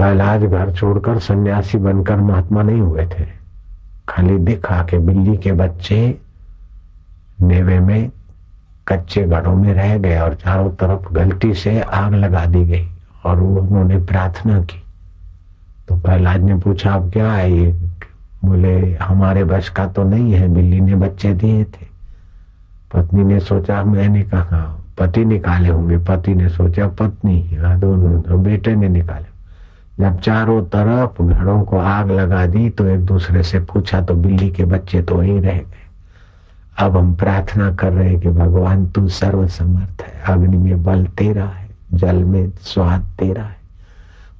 प्रहलाद घर छोड़कर सन्यासी बनकर महात्मा नहीं हुए थे। खाली दिखा के बिल्ली के बच्चे नेवे में कच्चे घड़ों में रह गए और चारों तरफ गलती से आग लगा दी गई और उन्होंने प्रार्थना की। तो प्रहलाद ने पूछा अब क्या है ये? बोले हमारे बस का तो नहीं है, बिल्ली ने बच्चे दिए थे। पत्नी ने सोचा, मैंने कहा पति निकाले होंगे, पति ने सोचा पत्नी, दोनों तो बेटे ने निकाले। जब चारों तरफ घड़ों को आग लगा दी तो एक दूसरे से पूछा तो बिल्ली के बच्चे तो वहीं रह गए। अब हम प्रार्थना कर रहे हैं कि भगवान तू सर्वसमर्थ है, अग्नि में बल तेरा है, जल में स्वाद तेरा है,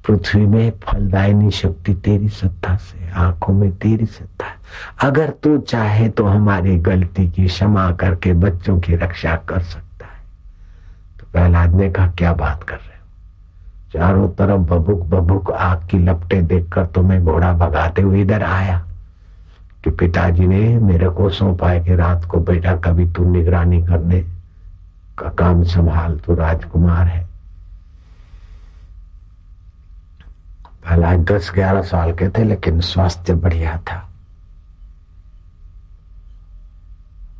पृथ्वी में फलदायिनी शक्ति तेरी सत्ता से, आंखों में तेरी सत्ता है। अगर तू चाहे तो हमारी गलती की क्षमा करके बच्चों की रक्षा कर सकता है। तो प्रहलाद ने कहा क्या बात कर रहे हो? चारों तरफ बबुक बबुक आग की लपटें देखकर तो मैं घोड़ा भगाते हुए इधर आया कि पिताजी ने मेरे को सौंपा है कि रात को बेटा कभी तू निगरानी करने का काम संभाल, तू राजकुमार है। प्रहलाद 10-11 साल के थे लेकिन स्वास्थ्य बढ़िया था,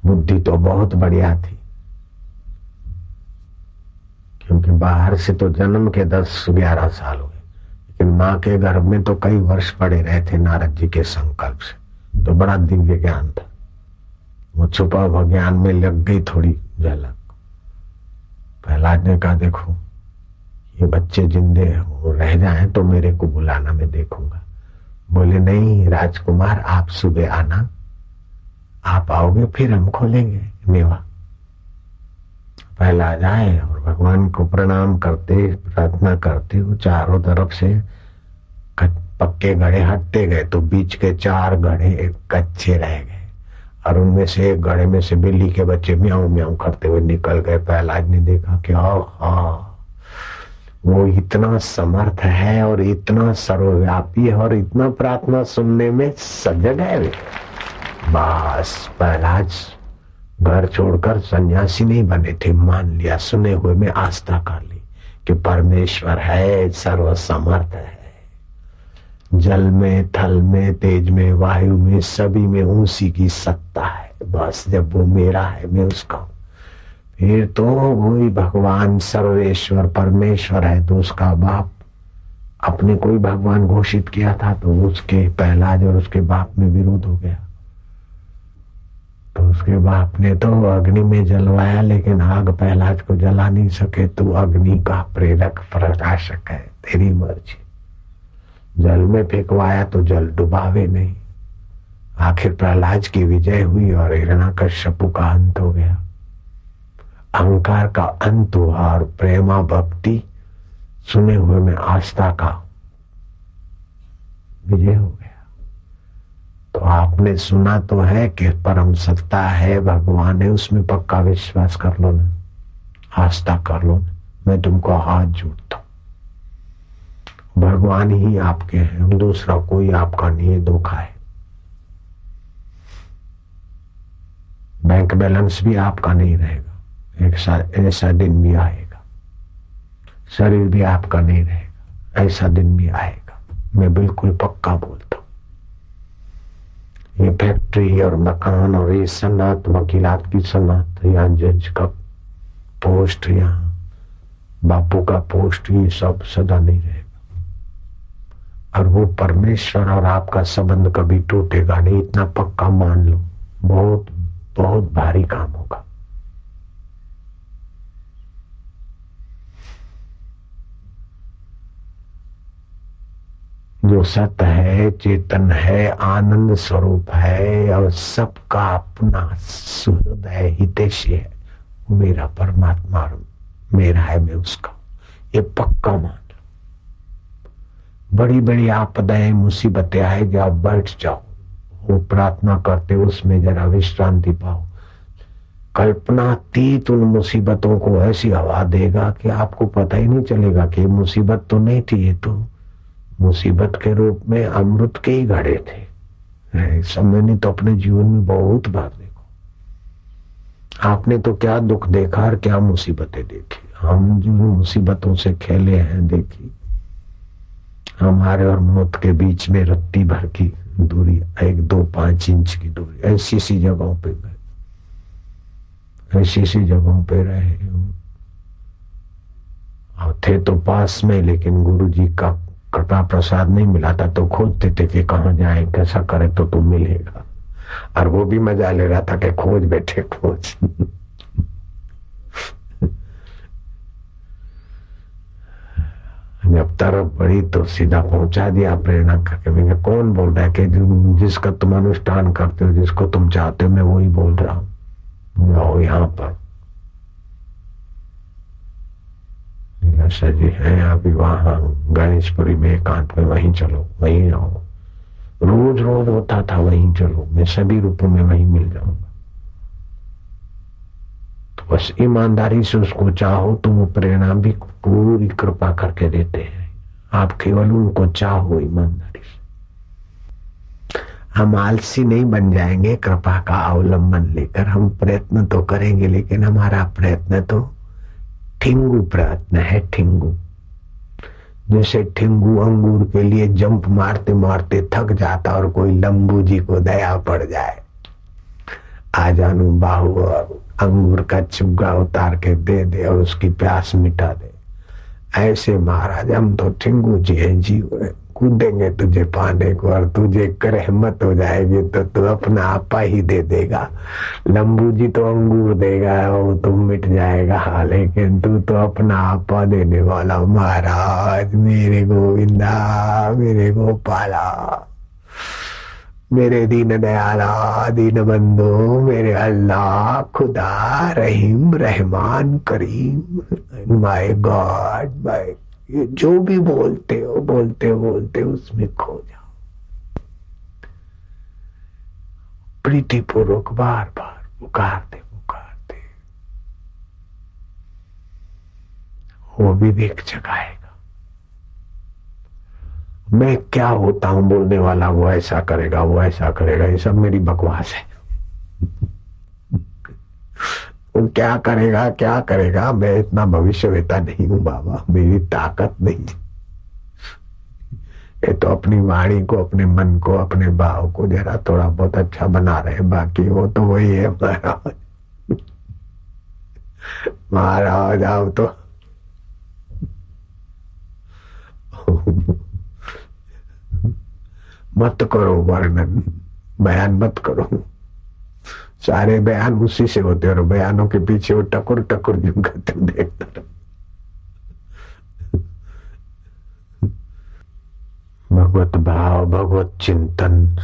बुद्धि तो बहुत बढ़िया थी, क्योंकि बाहर से तो जन्म के 10-11 साल हुए, लेकिन माँ के गर्भ में तो कई वर्ष पड़े रहे थे नारद जी के संकल्प से। तो बड़ा दिव्य ज्ञान था, वो छुपा हुआ ज्ञान में लग गई थोड़ी झलक। प्रहलाद ने कहा देखो ये बच्चे जिंदे वो रह जाएं तो मेरे को बुलाना, मैं देखूंगा। बोले नहीं राजकुमार, आप सुबह आना, आप आओगे फिर हम खोलेंगे मेवा। प्रहलाद आए और भगवान को प्रणाम करते प्रार्थना करते वो चारों तरफ से पक्के घड़े हटते गए तो बीच के 4 घड़े कच्चे रह गए और उनमें से एक घड़े में से बिल्ली के बच्चे म्याऊं म्याऊं करते हुए निकल गए। प्रहलाद ने देखा कि वो इतना समर्थ है और इतना सर्वव्यापी है और इतना प्रार्थना सुनने में सजग है। बस प्रहलाद घर छोड़कर सन्यासी नहीं बने थे, मान लिया, सुने हुए में आस्था कर ली कि परमेश्वर है, सर्वसमर्थ है, जल में थल में तेज में वायु में सभी में उसी की सत्ता है। बस जब वो मेरा है मैं उसका हूं, फिर तो वही भगवान सर्वेश्वर परमेश्वर है। तो उसका बाप अपने कोई भगवान घोषित किया था तो उसके प्रहलाद और उसके बाप में विरोध हो गया। तो उसके बाप ने तो अग्नि में जलवाया लेकिन आग प्रहलाद को जला नहीं सके। तू अग्नि का प्रेरक प्रकाशक है, तेरी मर्जी। जल में फेंकवाया तो जल डुबावे नहीं। आखिर प्रहलाद की विजय हुई और हिरण्याकश्यप का अंत हो गया, अहंकार का अंत हुआ और प्रेमा भक्ति सुने हुए में आस्था का विजय हो गया। तो आपने सुना तो है कि परम सत्ता है, भगवान है, उसमें पक्का विश्वास कर लो ना, आस्था कर लो ना। मैं तुमको हाथ जोड़ता हूं, भगवान ही आपके हैं, दूसरा कोई आपका नहीं है, धोखा है। बैंक बैलेंस भी आपका नहीं रहेगा, एक ऐसा दिन भी आएगा। शरीर भी आपका नहीं रहेगा, ऐसा दिन भी आएगा। मैं बिल्कुल पक्का बोलता हूं। ये फैक्ट्री और मकान और ये सन्नाट, वकीलात की सन्नाट, या जज का पोस्ट, यहाँ बापू का पोस्ट, ये सब सदा नहीं रहेगा। और वो परमेश्वर और आपका संबंध कभी टूटेगा नहीं, इतना पक्का मान लो। बहुत बहुत भारी काम होगा। जो सत्य है, चेतन है, आनंद स्वरूप है और सबका अपना सुहृद है, हितैषी है, मेरा परमात्मा और मेरा है, मैं उसका, ये पक्का मान। बड़ी बड़ी आपदाएं मुसीबतें आए, आप बैठ जाओ, वो प्रार्थना करते उसमें जरा विश्रांति पाओ। कल्पनातीत उन मुसीबतों को ऐसी हवा देगा कि आपको पता ही नहीं चलेगा कि मुसीबत तो नहीं थी, ये तो मुसीबत के रूप में अमृत के ही घड़े थे। सब मैंने तो अपने जीवन में बहुत बार देखो। आपने तो क्या दुख देखा और क्या मुसीबतें देखी। हम जो मुसीबतों से खेले हैं देखी, हमारे और मौत के बीच में रत्ती भर की दूरी, 1-2-5 इंच की दूरी, ऐसी सी जगहों पे गए, ऐसी सी जगहों पे रहे। और थे तो पास में, लेकिन गुरु जी का कृपा प्रसाद नहीं मिला था, तो खोजते थे कि कहाँ जाए, कैसा करे तो तुम मिलेगा। और वो भी मजा ले रहा था कि खोज बैठे खोज। जब तरफ पड़ी तो सीधा पहुंचा दिया प्रेरणा करके। मैं कौन बोल रहा है कि जिसका तुम अनुष्ठान करते हो, जिसको तुम चाहते हो, मैं वही बोल रहा हूँ, जाओ यहाँ पर लीलाशाह जी है अभी वहां गणेशपुरी में एकांत में, वहीं चलो, वहीं आओ। रोज रोज होता था वहीं चलो, मैं सभी रूपों में वहीं मिल जाऊंगा। तो बस ईमानदारी से उसको चाहो तो वो प्रेरणा भी पूरी कृपा करके देते हैं। आप केवल उनको चाहो ईमानदारी से। हम आलसी नहीं बन जाएंगे कृपा का अवलंबन लेकर, हम प्रयत्न तो करेंगे, लेकिन हमारा प्रयत्न तो ठिंगू प्रयत्न है, ठिंगू। जैसे ठिंगू अंगूर के लिए जंप मारते मारते थक जाता और कोई लंबू जी को दया पड़ जाए, आ जानू बाहु और अंगूर का चुग्गा उतार के दे दे और उसकी प्यास मिटा दे, ऐसे महाराज हम तो ठिंगू जी हैं, जी कूदेंगे तुझे पाने को, और तुझे रहमत हो जाएगी तो तू अपना आपा ही दे देगा। लंबू जी तो अंगूर देगा, वो तो मिट जाएगा, लेकिन तू तो अपना आपा देने वाला महाराज। मेरे गोविंदा, मेरे गोपाला, मेरे दीन दयाला, दीन बंधु, मेरे अल्लाह, खुदा, रहीम, रहमान, करीम, माय गॉड, माय, ये जो भी बोलते हो बोलते बोलते उसमें खो जाओ। प्रीतिपूर्वक बार बार पुकारते पुकारते वो विवेक जगाएगा। मैं क्या होता हूं बोलने वाला, वो ऐसा करेगा, वो ऐसा करेगा, ये सब मेरी बकवास है। वो क्या करेगा क्या करेगा, मैं इतना भविष्यवेता नहीं हूं बाबा, मेरी ताकत नहीं। ये तो अपनी वाणी को, अपने मन को, अपने भाव को जरा थोड़ा बहुत अच्छा बना रहे हैं, बाकी वो तो वही है महाराज। महाराज आप तो मत करो वर्णन, बयान मत करो, सारे बयान उसी से होते और बयानों के पीछे वो टकुर टकुर जो करते देखता रहो। भगवत भाव, भगवत चिंतन,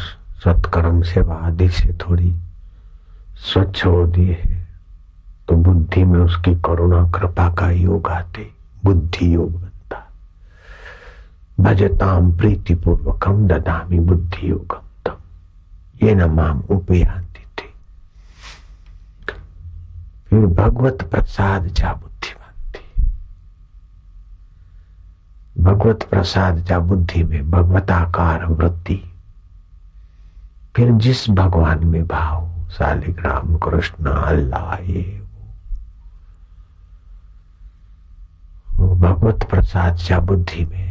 सत्कर्म सेवा आदि से थोड़ी स्वच्छ हो दिए तो बुद्धि में उसकी करुणा कृपा का योग आते, बुद्धि योग बनता। भजताम प्रीतिपूर्वकम ददामि बुद्धि योगम तम ये न माम उपयान्ति। फिर भगवत प्रसाद जा बुद्धि बनती। भगवत प्रसाद जा बुद्धि में भगवताकार वृत्ति। फिर जिस भगवान में भाव, शालिग्राम, कृष्ण, अल्लाह, ये वो भगवत प्रसाद जा बुद्धि में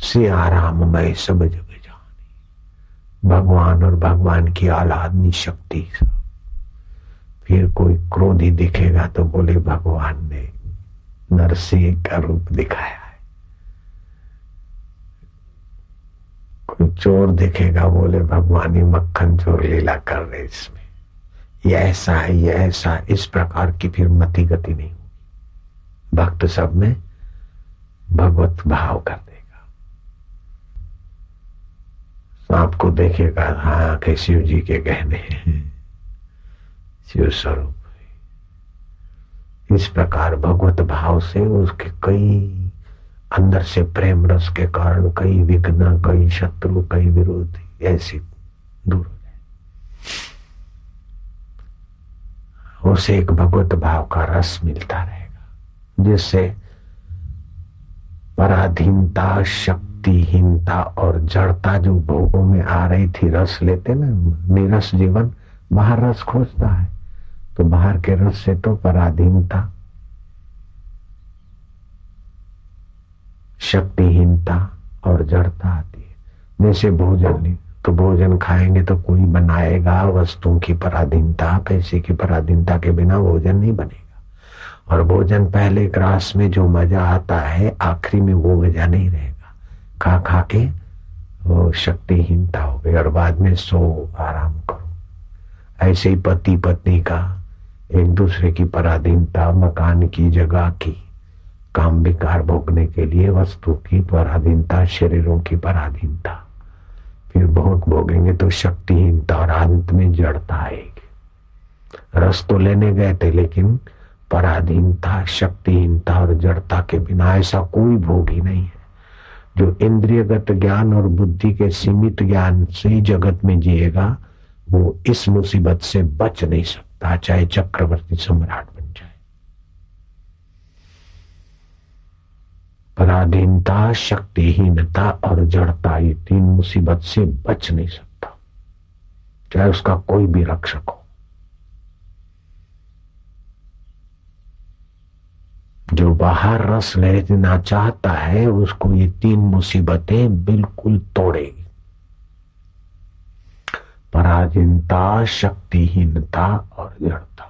से आराममय सब जग जानी। भगवान और भगवान की आह्लादनी शक्ति सब। फिर कोई क्रोधी दिखेगा तो बोले भगवान ने नरसिंह का रूप दिखाया है। कोई चोर दिखेगा, बोले भगवान ही मक्खन चोर लीला कर रहे इसमें, ये ऐसा है, ये ऐसा। इस प्रकार की फिर मति गति नहीं होगी। भक्त सब में भगवत भाव कर देगा। सांप को देखेगा, हाँ के शिव जी के गहने हैं, शिव स्वरूप। इस प्रकार भगवत भाव से उसके कई अंदर से प्रेम रस के कारण कई विघ्न, कई शत्रु, कई विरोधी ऐसे दूर हो जाए। उसे एक भगवत भाव का रस मिलता रहेगा, जिससे पराधीनता, शक्तिहीनता और जड़ता जो भोगों में आ रही थी, रस लेते ना, निरस जीवन बाहर रस खोजता है, तो बाहर के रस से तो पराधीनता, शक्तिहीनता और जड़ता आती है। जैसे भोजन नहीं तो भोजन खाएंगे तो कोई बनाएगा, वस्तुओं की पराधीनता, पैसे की पराधीनता के बिना भोजन नहीं बनेगा। और भोजन पहले ग्रास में जो मजा आता है आखिरी में वो मजा नहीं रहेगा। खा खा के वो शक्तिहीनता हो गई और बाद में सो आराम करो। ऐसे ही पति पत्नी का एक दूसरे की पराधीनता, मकान की, जगह की, काम विकार भोगने के लिए वस्तु की पराधीनता, शरीरों की पराधीनता, फिर भोग भोगेंगे तो शक्तिहीनता और अंत में जड़ता आएगी। रस तो लेने गए थे लेकिन पराधीनता, शक्तिहीनता और जड़ता के बिना ऐसा कोई भोग ही नहीं है। जो इंद्रियगत ज्ञान और बुद्धि के सीमित ज्ञान से जगत में जिएगा वो इस मुसीबत से बच नहीं सकता, चाहे चक्रवर्ती सम्राट बन जाए। पराधीनता, शक्तिहीनता और जड़ता, ये तीन मुसीबत से बच नहीं सकता, चाहे उसका कोई भी रक्षक हो। जो बाहर रस लेना चाहता है उसको ये तीन मुसीबतें बिल्कुल तोड़ेगी। पराधीनता, शक्तिहीनता और जड़ता।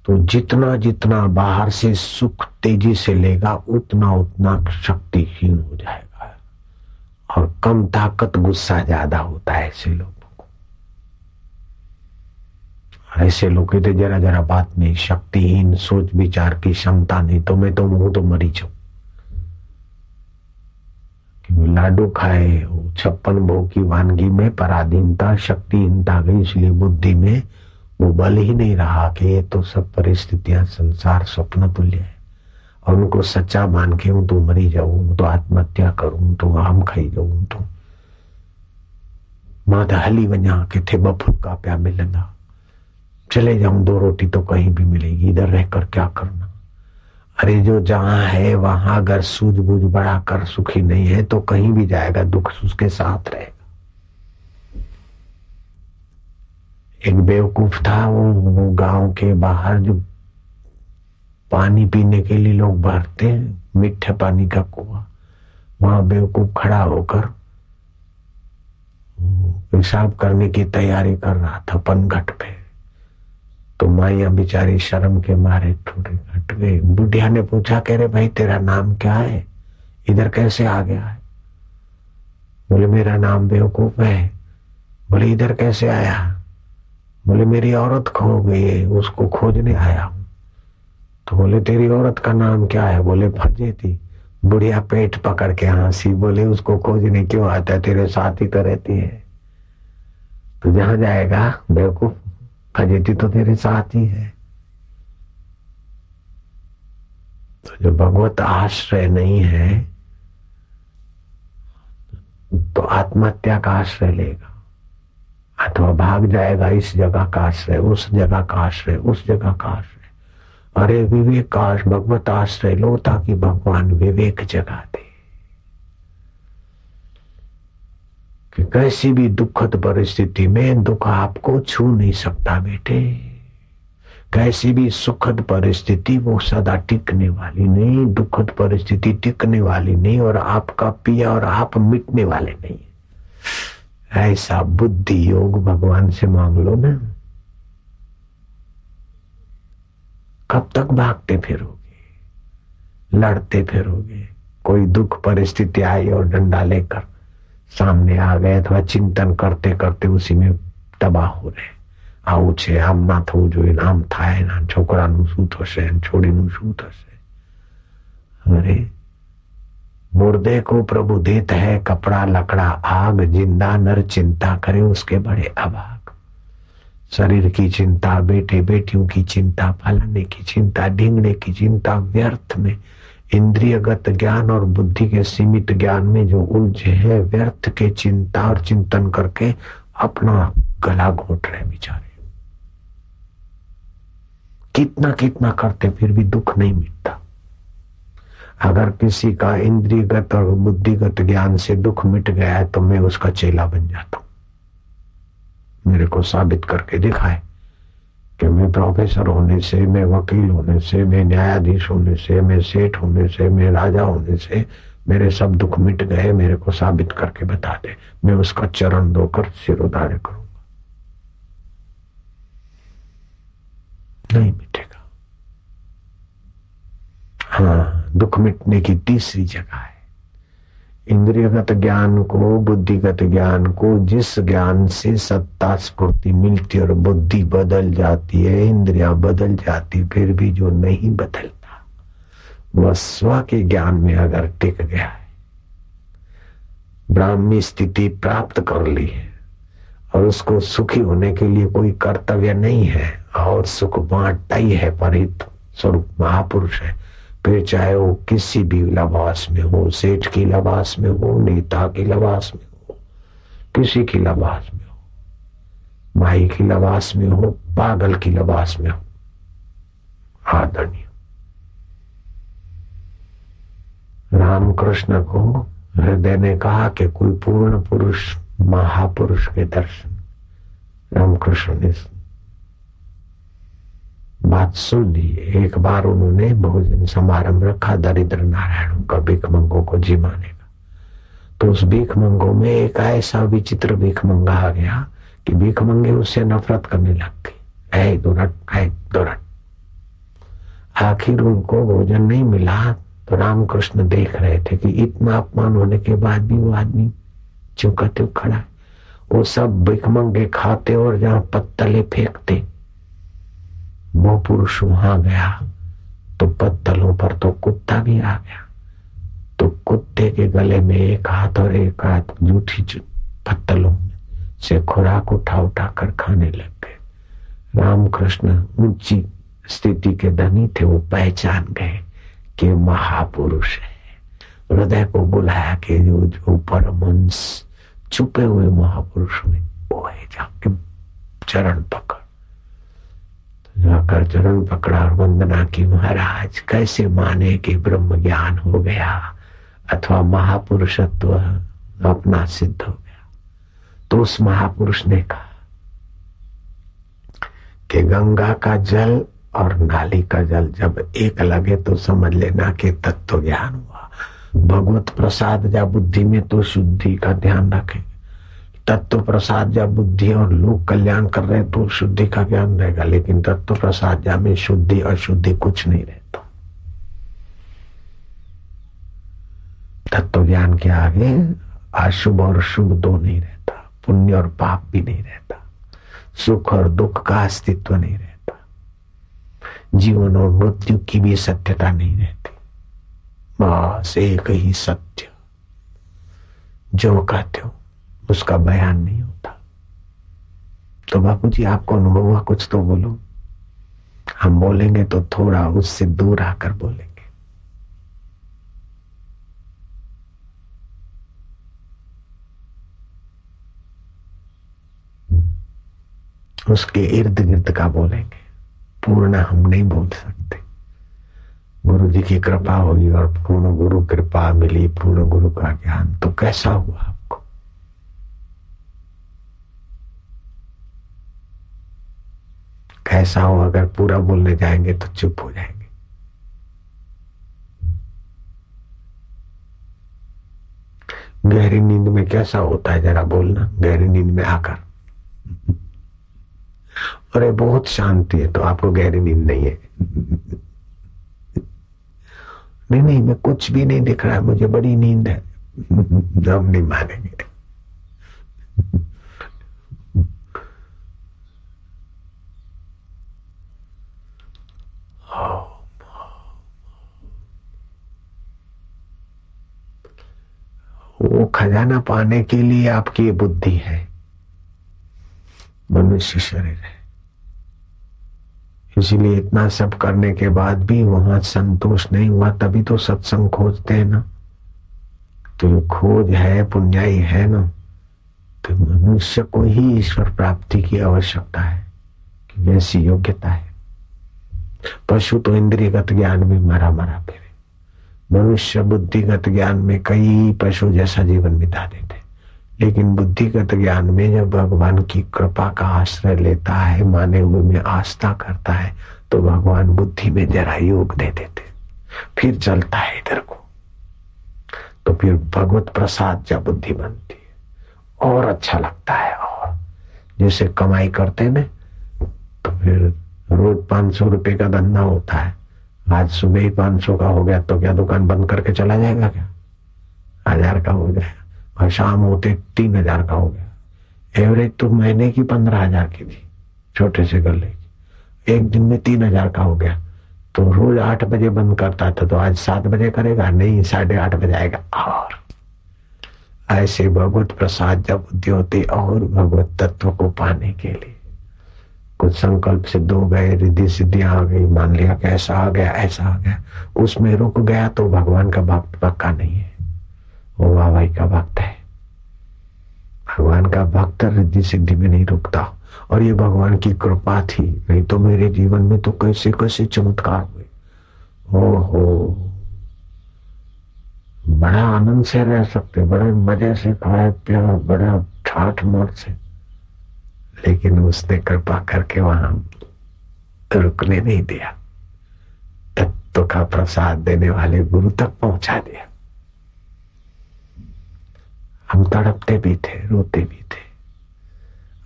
तो जितना जितना बाहर से सुख तेजी से लेगा उतना उतना शक्तिहीन हो जाएगा। और कम ताकत, गुस्सा ज्यादा होता है ऐसे लोगों को। ऐसे लोग कहते जरा जरा बात में शक्तिहीन, सोच विचार की क्षमता नहीं तो मैं तो मुंह तो मरी जाऊं। लाडू खाए, 56 भोग की वानगी में पराधीनता, शक्तिहीनता गई, इसलिए बुद्धि में वो बल ही नहीं रहा कि ये तो सब परिस्थितियां, संसार स्वप्न तुल्य है। और उनको सच्चा मान के हूं तो मरी जाऊं, तो आत्महत्या करूं, तो आम खाई लूं, तो माता हली वजा के थे बफुल्का प्या मिलना, चले जाऊं 2 रोटी तो कहीं भी मिलेगी, इधर रहकर क्या करना। अरे जो जहां है वहां अगर सूझबूझ बढ़ाकर सुखी नहीं है तो कहीं भी जाएगा, दुख उसके साथ रहेगा। एक बेवकूफ था, वो गांव के बाहर जो पानी पीने के लिए लोग भरते हैं, मीठे पानी का कुआं, वहां बेवकूफ खड़ा होकर पेशाब करने की तैयारी कर रहा था पनघट पे। तो माइया बेचारी शर्म के मारे थोड़ी हट गई। बुढ़िया ने पूछा, कह रहे भाई तेरा नाम क्या है, इधर कैसे आ गया है? बोले मेरा नाम बेवकूफ है। बोले इधर कैसे आया? बोले मेरी औरत खो गई है, उसको खोजने आया हूं। तो बोले तेरी औरत का नाम क्या है? बोले फजेती। बुढ़िया पेट पकड़ के हंसी, बोले उसको खोजने क्यों आता है, तेरे साथ ही तो रहती है। तो जहां जाएगा बेवकूफ, फजेती तो तेरे साथ ही है। तो जो भगवत आश्रय नहीं है तो आत्महत्या का आश्रय लेगा अथवा भाग जाएगा, इस जगह का आश्रय, उस जगह का आश्रय, उस जगह का आश्रय। अरे विवेक का भगवत आश्रय लो ताकि भगवान विवेक जगा दे कि कैसी भी दुखद परिस्थिति में दुख आपको छू नहीं सकता बेटे। कैसी भी सुखद परिस्थिति वो सदा टिकने वाली नहीं, दुखद परिस्थिति टिकने वाली नहीं, और आपका पिया और आप मिटने वाले नहीं। ऐसा बुद्धि योग भगवान से मांग लो ना। कब तक भागते फिरोगे, लड़ते फिरोगे? कोई दुख परिस्थिति आई और डंडा लेकर सामने आ गए, अथवा चिंतन करते करते उसी में तबाह हो रहे। આવું છે, આમ ના થવું જોઈએ, આમ થાય ના, છોકરાનું શું થશે, છોડીનું શું થશે। अरे मुर्दे को प्रभु देत है कपड़ा लकड़ा आग, जिंदा नर चिंता करे उसके बड़े अभाग। शरीर की चिंता, बेटे बेटियों की चिंता, फलाने की चिंता, ढींगने की चिंता, व्यर्थ में इंद्रियगत ज्ञान और बुद्धि के सीमित ज्ञान में जो उलझे हैं, व्यर्थ के चिंता और चिंतन करके अपना गला घोट रहे बेचारे। कितना कितना करते फिर भी दुख नहीं मिटता। अगर किसी का इंद्रियगत और बुद्धिगत ज्ञान से दुख मिट गया है तो मैं उसका चेला बन जाता हूं। मेरे को साबित करके दिखाए कि मैं प्रोफेसर होने से, मैं वकील होने से, मैं न्यायाधीश होने से, मैं सेठ होने से, मैं राजा होने से मेरे सब दुख मिट गए, मेरे को साबित करके बता दे, मैं उसका चरण धोकर सिरोधार्य करूंगा। नहीं मिटेगा। हाँ, दुख मिटने की तीसरी जगह है इंद्रियगत ज्ञान को, बुद्धिगत ज्ञान को। जिस ज्ञान से सत्ता स्फूर्ति मिलती और बुद्धि बदल जाती है, इंद्रियां बदल जाती, फिर भी जो नहीं बदलता वह स्व के ज्ञान में अगर टिक गया है, ब्राह्मी स्थिति प्राप्त कर ली है और उसको सुखी होने के लिए कोई कर्तव्य नहीं है और सुख बांटता ही है, परिहित स्वरूप महापुरुष है, फिर चाहे वो किसी भी लिबास में हो, सेठ की लिबास में हो, नेता की लिबास में हो, किसी की लिबास में हो, माई की लिबास में हो, पागल की लिबास में हो, आदरणीय रामकृष्ण को हृदय ने कहा कि कोई पूर्ण पुरुष महापुरुष के दर्शन। रामकृष्ण ने बात सुन ली। एक बार उन्होंने भोजन समारंभ रखा दरिद्र नारायणों का, भिखमंगों को जिमाने का। तो उस भिखमंगों में एक ऐसा विचित्र भिखमंगा आ गया कि भिखमंगे उससे नफरत करने लग गए। ऐ दुरट। आखिर उनको भोजन नहीं मिला तो रामकृष्ण देख रहे थे कि इतना अपमान होने के बाद भी वो आदमी चुका त्यों खड़ा है। वो सब भिखमंगे खाते और जहां पत्तले फेंकते, वो पुरुष वहां गया तो पत्तलों पर तो कुत्ता भी आ गया। तो कुत्ते के गले में एक हाथ और एक हाथ जूठी पत्तलों में से खुराक उठा उठा कर खाने लग गए। रामकृष्ण ऊंची स्थिति के धनी थे, वो पहचान गए कि महापुरुष है। हृदय को बुलाया कि जो परमहंस छुपे हुए महापुरुष में वो है, जाके चरण पकड़। जाकर चरण पकड़ा और वंदना की, महाराज कैसे माने कि ब्रह्म ज्ञान हो गया अथवा महापुरुषत्व अपना सिद्ध हो गया। तो उस महापुरुष ने कहा कि गंगा का जल और नाली का जल जब एक लगे तो समझ लेना कि तत्व ज्ञान हुआ। भगवत प्रसाद जा बुद्धि में तो शुद्धि का ध्यान रखें, तत्व प्रसाद जा बुद्धि और लोक कल्याण कर रहे तो शुद्धि का ज्ञान रहेगा, लेकिन तत्व प्रसाद जा में शुद्धि अशुद्धि कुछ नहीं रहता। तत्व ज्ञान के आगे अशुभ और शुभ दो नहीं रहता, पुण्य और पाप भी नहीं रहता, सुख और दुख का अस्तित्व नहीं रहता, जीवन और मृत्यु की भी सत्यता नहीं रहती। बस एक ही सत्य, जो कहते हो उसका बयान नहीं होता। तो बापूजी आपको अनुभव हुआ कुछ तो बोलो। हम बोलेंगे तो थोड़ा उससे दूर आकर बोलेंगे। उसके इर्द गिर्द का बोलेंगे, पूर्ण हम नहीं बोल सकते। गुरु जी की कृपा हुई और पूर्ण गुरु कृपा मिली, पूर्ण गुरु का ज्ञान, तो कैसा हुआ आपको? कैसा हो? अगर पूरा बोलने जाएंगे तो चुप हो जाएंगे। गहरी नींद में कैसा होता है जरा बोलना, गहरी नींद में आकर। अरे बहुत शांति है, तो आपको गहरी नींद नहीं है। नहीं, मैं कुछ भी नहीं दिख रहा है, मुझे बड़ी नींद है। हम नहीं मानेंगे। वो खजाना पाने के लिए आपकी ये बुद्धि है, मनुष्य शरीर है। इसीलिए इतना सब करने के बाद भी वहां संतोष नहीं हुआ, तभी तो सत्संग खोजते हैं ना। तो ये खोज है, पुण्याई है ना। तो मनुष्य को ही ईश्वर प्राप्ति की आवश्यकता है कि वैसी योग्यता है। पशु तो इंद्रियगत ज्ञान में मरा फिरे, मनुष्य बुद्धिगत ज्ञान में कई पशु जैसा जीवन बिता देते। लेकिन बुद्धिगत ज्ञान में जब भगवान की कृपा का आश्रय लेता है, माने हुए में आस्था करता है, तो भगवान बुद्धि में जरा योग दे देते, फिर चलता है इधर को। तो फिर भगवत प्रसाद जब बुद्धि बनती है और अच्छा लगता है। और जैसे कमाई करते ना, तो फिर रोज 500 रुपए का धंधा होता है, आज सुबह ही 500 का हो गया तो क्या दुकान बंद करके चला जाएगा? क्या 1000 का हो जाएगा, और शाम होते 3000 का हो गया। एवरेज तो महीने की 15,000 की थी, छोटे से गले की, एक दिन में 3000 का हो गया। तो रोज 8 बजे बंद करता था, तो आज 7 बजे करेगा? नहीं, 8:30 बजे आएगा। और ऐसे भगवत प्रसाद जब बुद्धि होती, और भगवत तत्व को पाने के लिए कुछ संकल्प सिद्ध हो गए, रिद्धि सिद्धि आ गई, मान लिया कि ऐसा आ गया ऐसा आ गया, उसमें रुक गया तो भगवान का भक्त पक्का नहीं है, वो वाहवाही का भक्त है। भगवान का भक्त रिद्धि सिद्धि में नहीं रुकता। और ये भगवान की कृपा थी, नहीं तो मेरे जीवन में तो कैसे कैसे चमत्कार हुए। ओहो, बड़ा आनंद से रह सकते, बड़े मजे से खाए पिया, बड़ा ठाठ मार से, लेकिन उसने कृपा करके वहां रुकने नहीं दिया, तत्व का प्रसाद देने वाले गुरु तक पहुंचा दिया। हम तड़पते भी थे, रोते भी थे,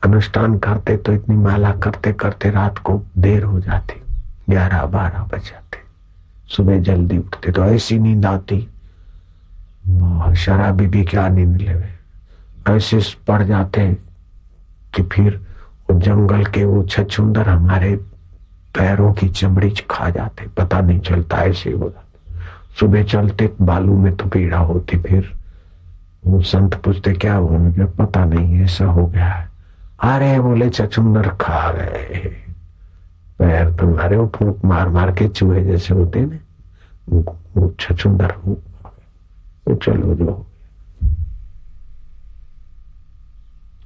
अनुष्ठान करते तो इतनी माला करते करते रात को देर हो जाती, 11-12 बज जाते, सुबह जल्दी उठते तो ऐसी नींद आती, शराबी भी क्या नींद ले, ऐसे पड़ जाते कि फिर वो जंगल के वो छछूंदर हमारे पैरों की चमड़ी खा जाते, पता नहीं चलता, ऐसे हो जाते। सुबह चलते बालू में तो पीड़ा होती, फिर वो संत पूछते क्या हुआ? मुझे पता नहीं, ऐसा हो गया है। अरे बोले छछूंदर खा गए पैर तुम्हारे, वो फूंक मार मार के चूहे जैसे होते ना, वो छछूंदर हो। तो चलो, जो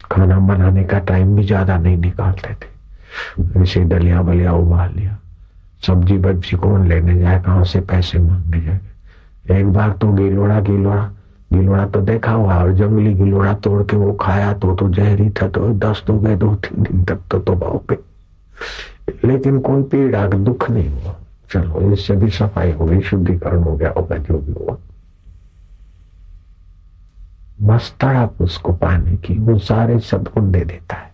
खाना बनाने का टाइम भी ज्यादा नहीं निकालते थे, ऐसे डलिया बलिया उबाल लिया, सब्जी बब्जी कौन लेने जाए, कहां से पैसे मांगने जाए। एक बार तो गिलोड़ा तो देखा हुआ, और जंगली गिलोड़ा तोड़ के वो खाया तो जहरी था, तो दस्त हो गए 2-3 दिन तक, तो तौबा हो गई, लेकिन कोई पीड़ा दुख नहीं हुआ। चलो, इससे भी सफाई हो गई, शुद्धिकरण हो गया होगा, जो भी हुआ। बस तड़प उसको पाने की, वो सारे सद्गुण दे देता है,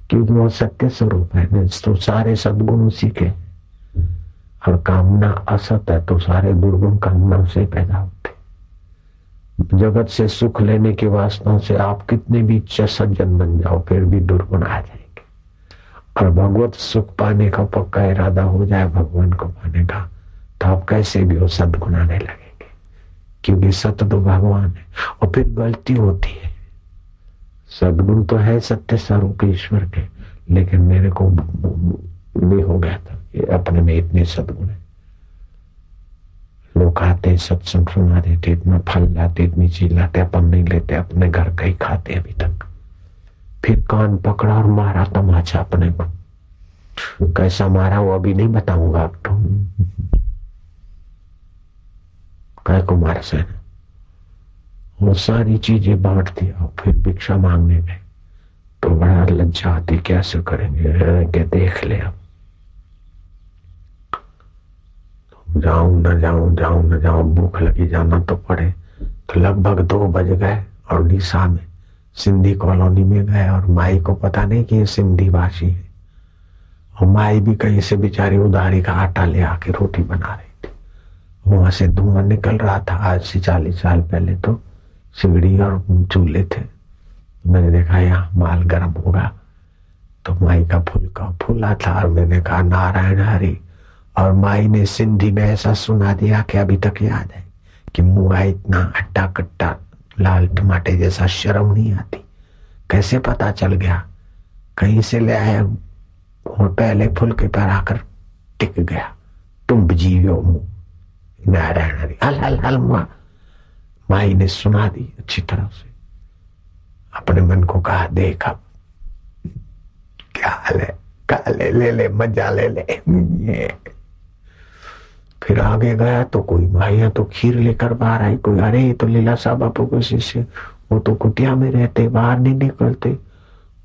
क्योंकि वो सत्य स्वरूप है न, तो सारे सद्गुण उसी के। और कामना असत है, तो सारे दुर्गुण कामना से पैदा होते। जगत से सुख लेने की वासना से आप कितने भी सज्जन बन जाओ, फिर भी दुर्गुण आ जाएंगे। और भगवत सुख पाने का पक्का इरादा हो जाए, भगवान को पाने का, तो आप कैसे भी हो सद्गुण आने लगेंगे, क्योंकि सत्य तो भगवान है। और फिर गलती होती है, सद्गुण तो है सत्य स्वरूप ईश्वर के, लेकिन मेरे को भी हो गया था कि अपने में इतने सद्गुण है। लोग आते सत्संग सुना देते, इतना फल लाते, इतनी चीज लाते, अपन नहीं लेते, अपने घर का ही खाते अभी तक। फिर कान पकड़ा और मारा तमाचा अपने को। कैसा मारा वो अभी नहीं बताऊंगा आपको, काय को मार से वो सारी चीजें बांट दिया। फिर भिक्षा मांगने गए तो बड़ा लज्जा आती, कैसे करेंगे, क्या देख ले, अब जाऊं न जाऊं, भूख लगी जाना तो पड़े। तो लगभग 2 बज गए, और डीसा में सिंधी कॉलोनी में गए, और माई को पता नहीं कि ये सिंधी भाषी है, और माई भी कहीं से बेचारी उधारी का आटा ले आके रोटी बना रही थी। वहां से धुआं निकल रहा था। आज से 40 साल पहले तो सिगड़ी और चूल्हे थे। मैंने देखा यहाँ माल गर्म होगा, तो माई का फूला था, और मैंने कहा नारायण हरि, और माई ने सिंधी में ऐसा सुना दिया कि अभी तक याद है कि मुंह इतना हट्टा कट्टा लाल टमाटे जैसा, शर्म नहीं आती। कैसे पता चल गया, कहीं से ले आया, और पहले फुलके पर आकर टिक गया। तुम जीवो मुंह, नारायण हरि, हल हल हल। माई ने सुना दी अच्छी तरह से। अपने मन को कहा, देख अब क्या हाल है, ले मजा ले ले। फिर आगे गया तो कोई भाइयां तो खीर लेकर बाहर आई, कोई अरे तो लीला साहब बापू को शिष्य, वो तो कुटिया में रहते, बाहर नहीं निकलते।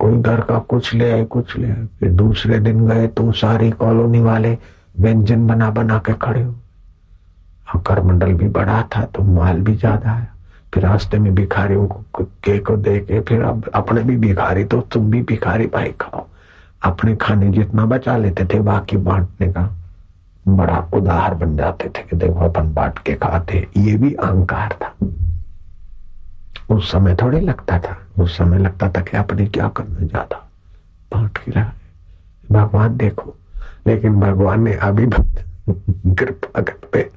कोई घर का कुछ ले आए, कुछ ले आए। फिर दूसरे दिन गए तो सारी कॉलोनी वाले व्यंजन बना बना के खड़े हो। करमंडल भी बड़ा था तो माल भी ज्यादा आया। फिर रास्ते में भिखारियों को दे के, फिर अब अपने भी भिखारी, तो तुम भी भिखारी भाई खाओ। अपने खाने जितना बचा लेते थे, बाकी बांटने का बड़ा उदार बन जाते थे कि देखो अपन बांट के खाते। ये भी अहंकार था। उस समय थोड़े लगता था, उस समय लगता था कि अपने क्या करना, ज्यादा बांट के रहा। भगवान देखो, लेकिन भगवान ने अभी कृपा कर पे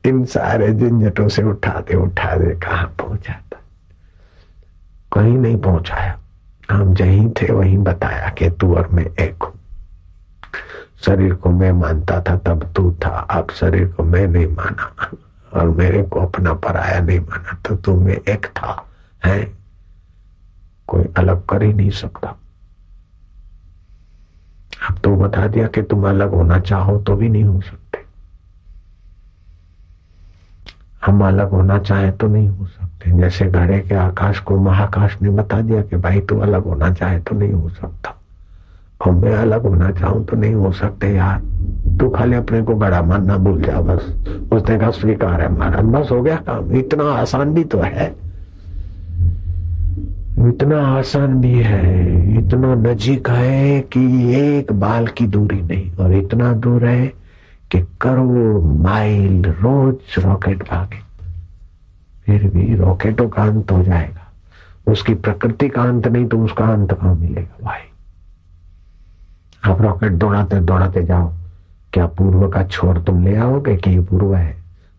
इन सारे झंझटों से उठाते उठाते कहाँ पहुंचाता, कहीं नहीं पहुंचाया। हम जहीं थे वहीं बताया कि तू और मैं एक हूं। शरीर को मैं मानता था तब तू था, अब शरीर को मैं नहीं माना और मेरे को अपना पराया नहीं माना, तो तू में एक था, है कोई अलग कर ही नहीं सकता। अब तो बता दिया कि तुम अलग होना चाहो तो भी नहीं हो सकते। हम अलग होना चाहे तो नहीं हो सकते। जैसे घड़े के आकाश को महाकाश ने बता दिया कि भाई तू अलग होना चाहे तो नहीं हो सकता, और मैं अलग होना चाहूं तो नहीं हो सकते। यार तू खाली अपने को बड़ा मानना भूल जा, बस। उसने कहा स्वीकार है महाराज, बस हो गया काम। इतना आसान भी तो है, इतना आसान भी है, इतना नजीक है कि एक बाल की दूरी नहीं, और इतना दूर है कि करोड़ माइल रोज रॉकेट भागे, फिर भी रॉकेटों का अंत हो जाएगा। उसकी प्रकृति का अंत नहीं तो उसका अंत कहां मिलेगा भाई। आप रॉकेट दौड़ाते दौड़ाते जाओ, क्या पूर्व का छोर तुम ले आओगे कि ये पूर्व है?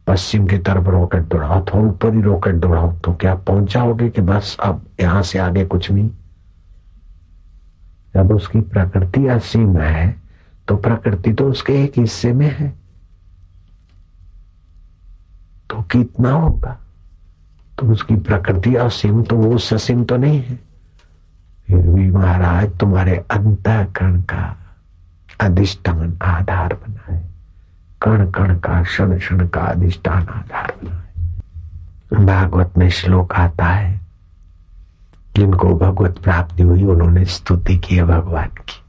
पश्चिम की तरफ रॉकेट दौड़ाओ, थोड़ा ऊपर ही रॉकेट दौड़ाओ, तो क्या पहुंचाओगे कि बस अब यहां से आगे कुछ नहीं? जब उसकी प्रकृति असीम है तो प्रकृति तो उसके एक हिस्से में है, तो कितना होगा? तो उसकी प्रकृति असीम, तो वो ससीम तो नहीं है। फिर भी महाराज तुम्हारे अंतःकरण का अधिष्ठान आधार बना है, कण कण का, क्षण क्षण का अधिष्ठान आधार बना है। भागवत में श्लोक आता है, जिनको भगवत प्राप्ति हुई उन्होंने स्तुति की है भगवान की।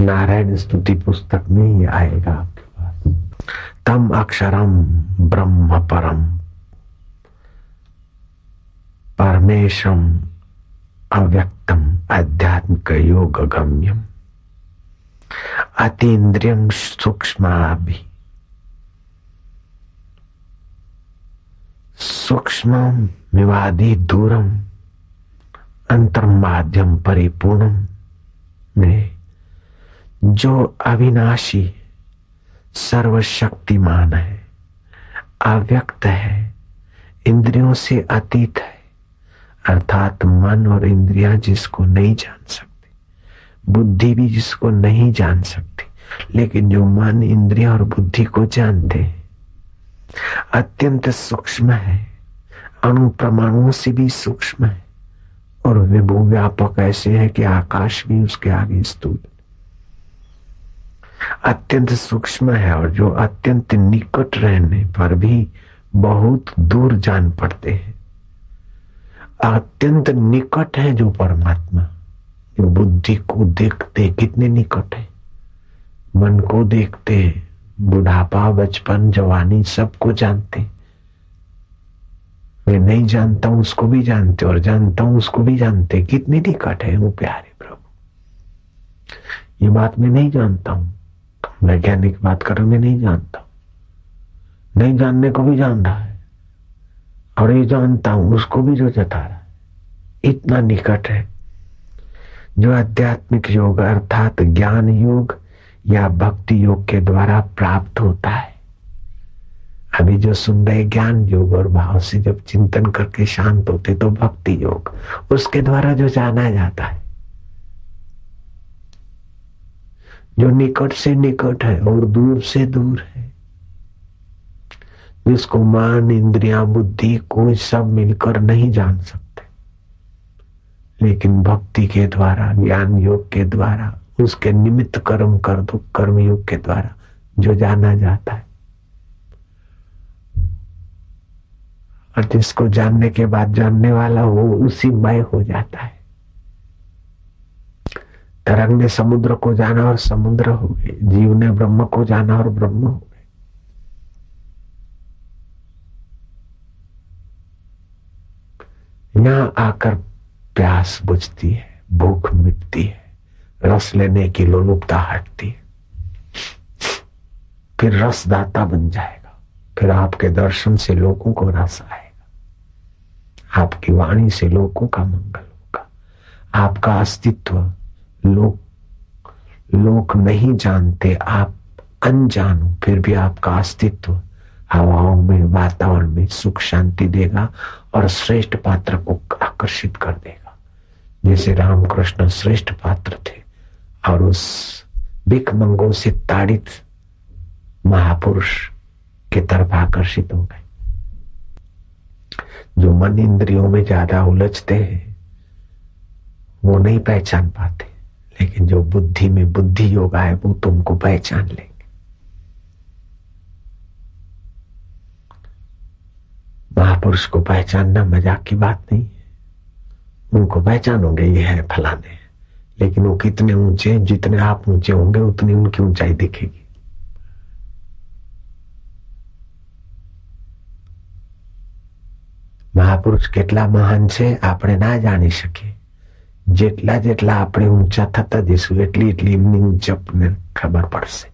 नारायण स्तुति पुस्तक में ये आएगा आपके पास। तम अक्षरम ब्रह्म परम परमेशम अव्यक्तम आध्यात्मिक योग गम्यम अतीन्द्रियम सूक्ष्माभि सूक्ष्मम विवादी दूरम अंतर्माध्यम परिपूर्णम में जो अविनाशी सर्वशक्तिमान है, अव्यक्त है, इंद्रियों से अतीत है, अर्थात मन और इंद्रियां जिसको नहीं जान सकती, बुद्धि भी जिसको नहीं जान सकती, लेकिन जो मन, इंद्रिया और बुद्धि को जानते हैं, अत्यंत सूक्ष्म है, अणु परमाणुओं से भी सूक्ष्म है, और विभू व्यापक ऐसे है कि आकाश भी उसके आगे स्थूल, अत्यंत सूक्ष्म है। और जो अत्यंत निकट रहने पर भी बहुत दूर जान पड़ते हैं। अत्यंत निकट है जो परमात्मा, जो बुद्धि को देखते कितने निकट है, मन को देखते, बुढ़ापा, बचपन, जवानी सबको जानते। मैं नहीं जानता हूं उसको भी जानते, और जानता हूं उसको भी जानते। कितने निकट है वो प्यारे प्रभु। ये बात मैं नहीं जानता हूं, वैज्ञानिक बात कर, मैं नहीं जानता, नहीं जानने को भी जान रहा है, और ये जानता हूं उसको भी जो जता रहा है। इतना निकट है। जो आध्यात्मिक योग अर्थात ज्ञान योग या भक्ति योग के द्वारा प्राप्त होता है। अभी जो सुन रहे ज्ञान योग और भाव से जब चिंतन करके शांत होते तो भक्ति योग, उसके द्वारा जो जाना जाता है, जो निकट से निकट है और दूर से दूर है, जिसको मन, इंद्रियां, बुद्धि कोई सब मिलकर नहीं जान सकते, लेकिन भक्ति के द्वारा, ज्ञान योग के द्वारा, उसके निमित्त कर्म कर दो, कर्म योग के द्वारा जो जाना जाता है। और जिसको जानने के बाद जानने वाला वो उसी मय हो जाता है। तरंग ने समुद्र को जाना और समुद्र हो गए, जीव ने ब्रह्म को जाना और ब्रह्म हो गए। यहां आकर प्यास बुझती है, भूख मिटती है, रस लेने की लोलुपता हटती है, फिर रसदाता बन जाएगा। फिर आपके दर्शन से लोगों को रस आएगा, आपकी वाणी से लोगों का मंगल होगा। आपका अस्तित्व लोग नहीं जानते, आप अनजान हो, फिर भी आपका अस्तित्व हवाओं में, वातावरण में सुख शांति देगा और श्रेष्ठ पात्र को आकर्षित कर देगा। जैसे रामकृष्ण श्रेष्ठ पात्र थे और उस भिखमंगों से ताड़ित महापुरुष की तरफ आकर्षित हो गए। जो मन इंद्रियों में ज्यादा उलझते हैं वो नहीं पहचान पाते, लेकिन जो बुद्धि में बुद्धि योगा है वो तुमको पहचान लेंगे। महापुरुष को पहचानना मजाक की बात नहीं है। उनको पहचानोगे ये है फलाने, लेकिन वो कितने ऊंचे, जितने आप ऊंचे होंगे उतनी उनकी ऊंचाई दिखेगी। महापुरुष કેટલા મહાન છે આપણે ના જાણી શકીએ। જેટલા જેટલા આપણે ઊંચા થતા જઈશું એટલી એટલી એમની ઊંચાઈને ખબર પડશે।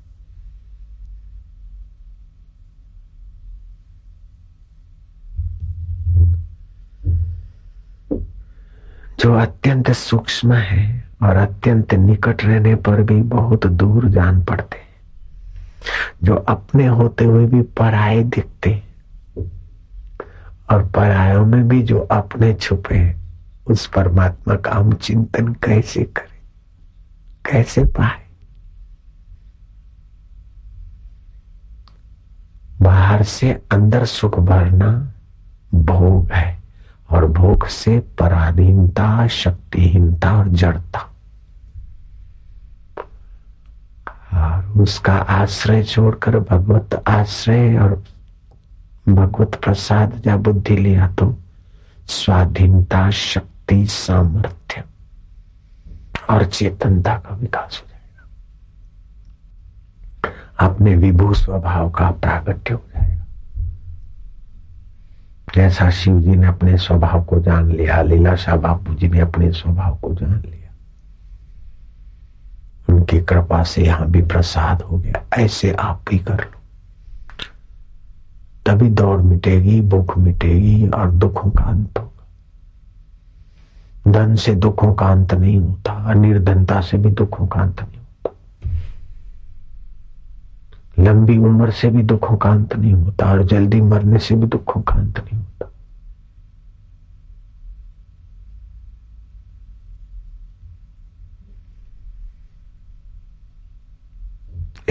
जो अत्यंत सूक्ष्म है और अत्यंत निकट रहने पर भी बहुत दूर जान पड़ते हैं, जो अपने होते हुए भी पराये दिखते और परायों में भी जो अपने छुपे, उस परमात्मा का हम चिंतन कैसे करें, कैसे पाए। बाहर से अंदर सुख भरना भोग है और भोग से पराधीनता, शक्तिहीनता और जड़ता। और उसका आश्रय छोड़कर भगवत आश्रय और भगवत प्रसाद या बुद्धि लिया तो स्वाधीनता, शक्ति, सामर्थ्य और चेतनता का विकास हो जाएगा। अपने विभू स्वभाव का प्रागट्य हो जाएगा। जैसा शिव जी ने अपने स्वभाव को जान लिया, लीलाशाह बापू जी ने अपने स्वभाव को जान लिया, उनकी कृपा से यहां भी प्रसाद हो गया। ऐसे आप भी कर लो, तभी दौड़ मिटेगी, भूख मिटेगी और दुखों का अंत होगा। धन से दुखों का अंत नहीं होता, निर्धनता से भी दुखों का अंत नहीं होता, लंबी उम्र से भी दुखों का अंत नहीं होता और जल्दी मरने से भी दुखों का अंत नहीं होता।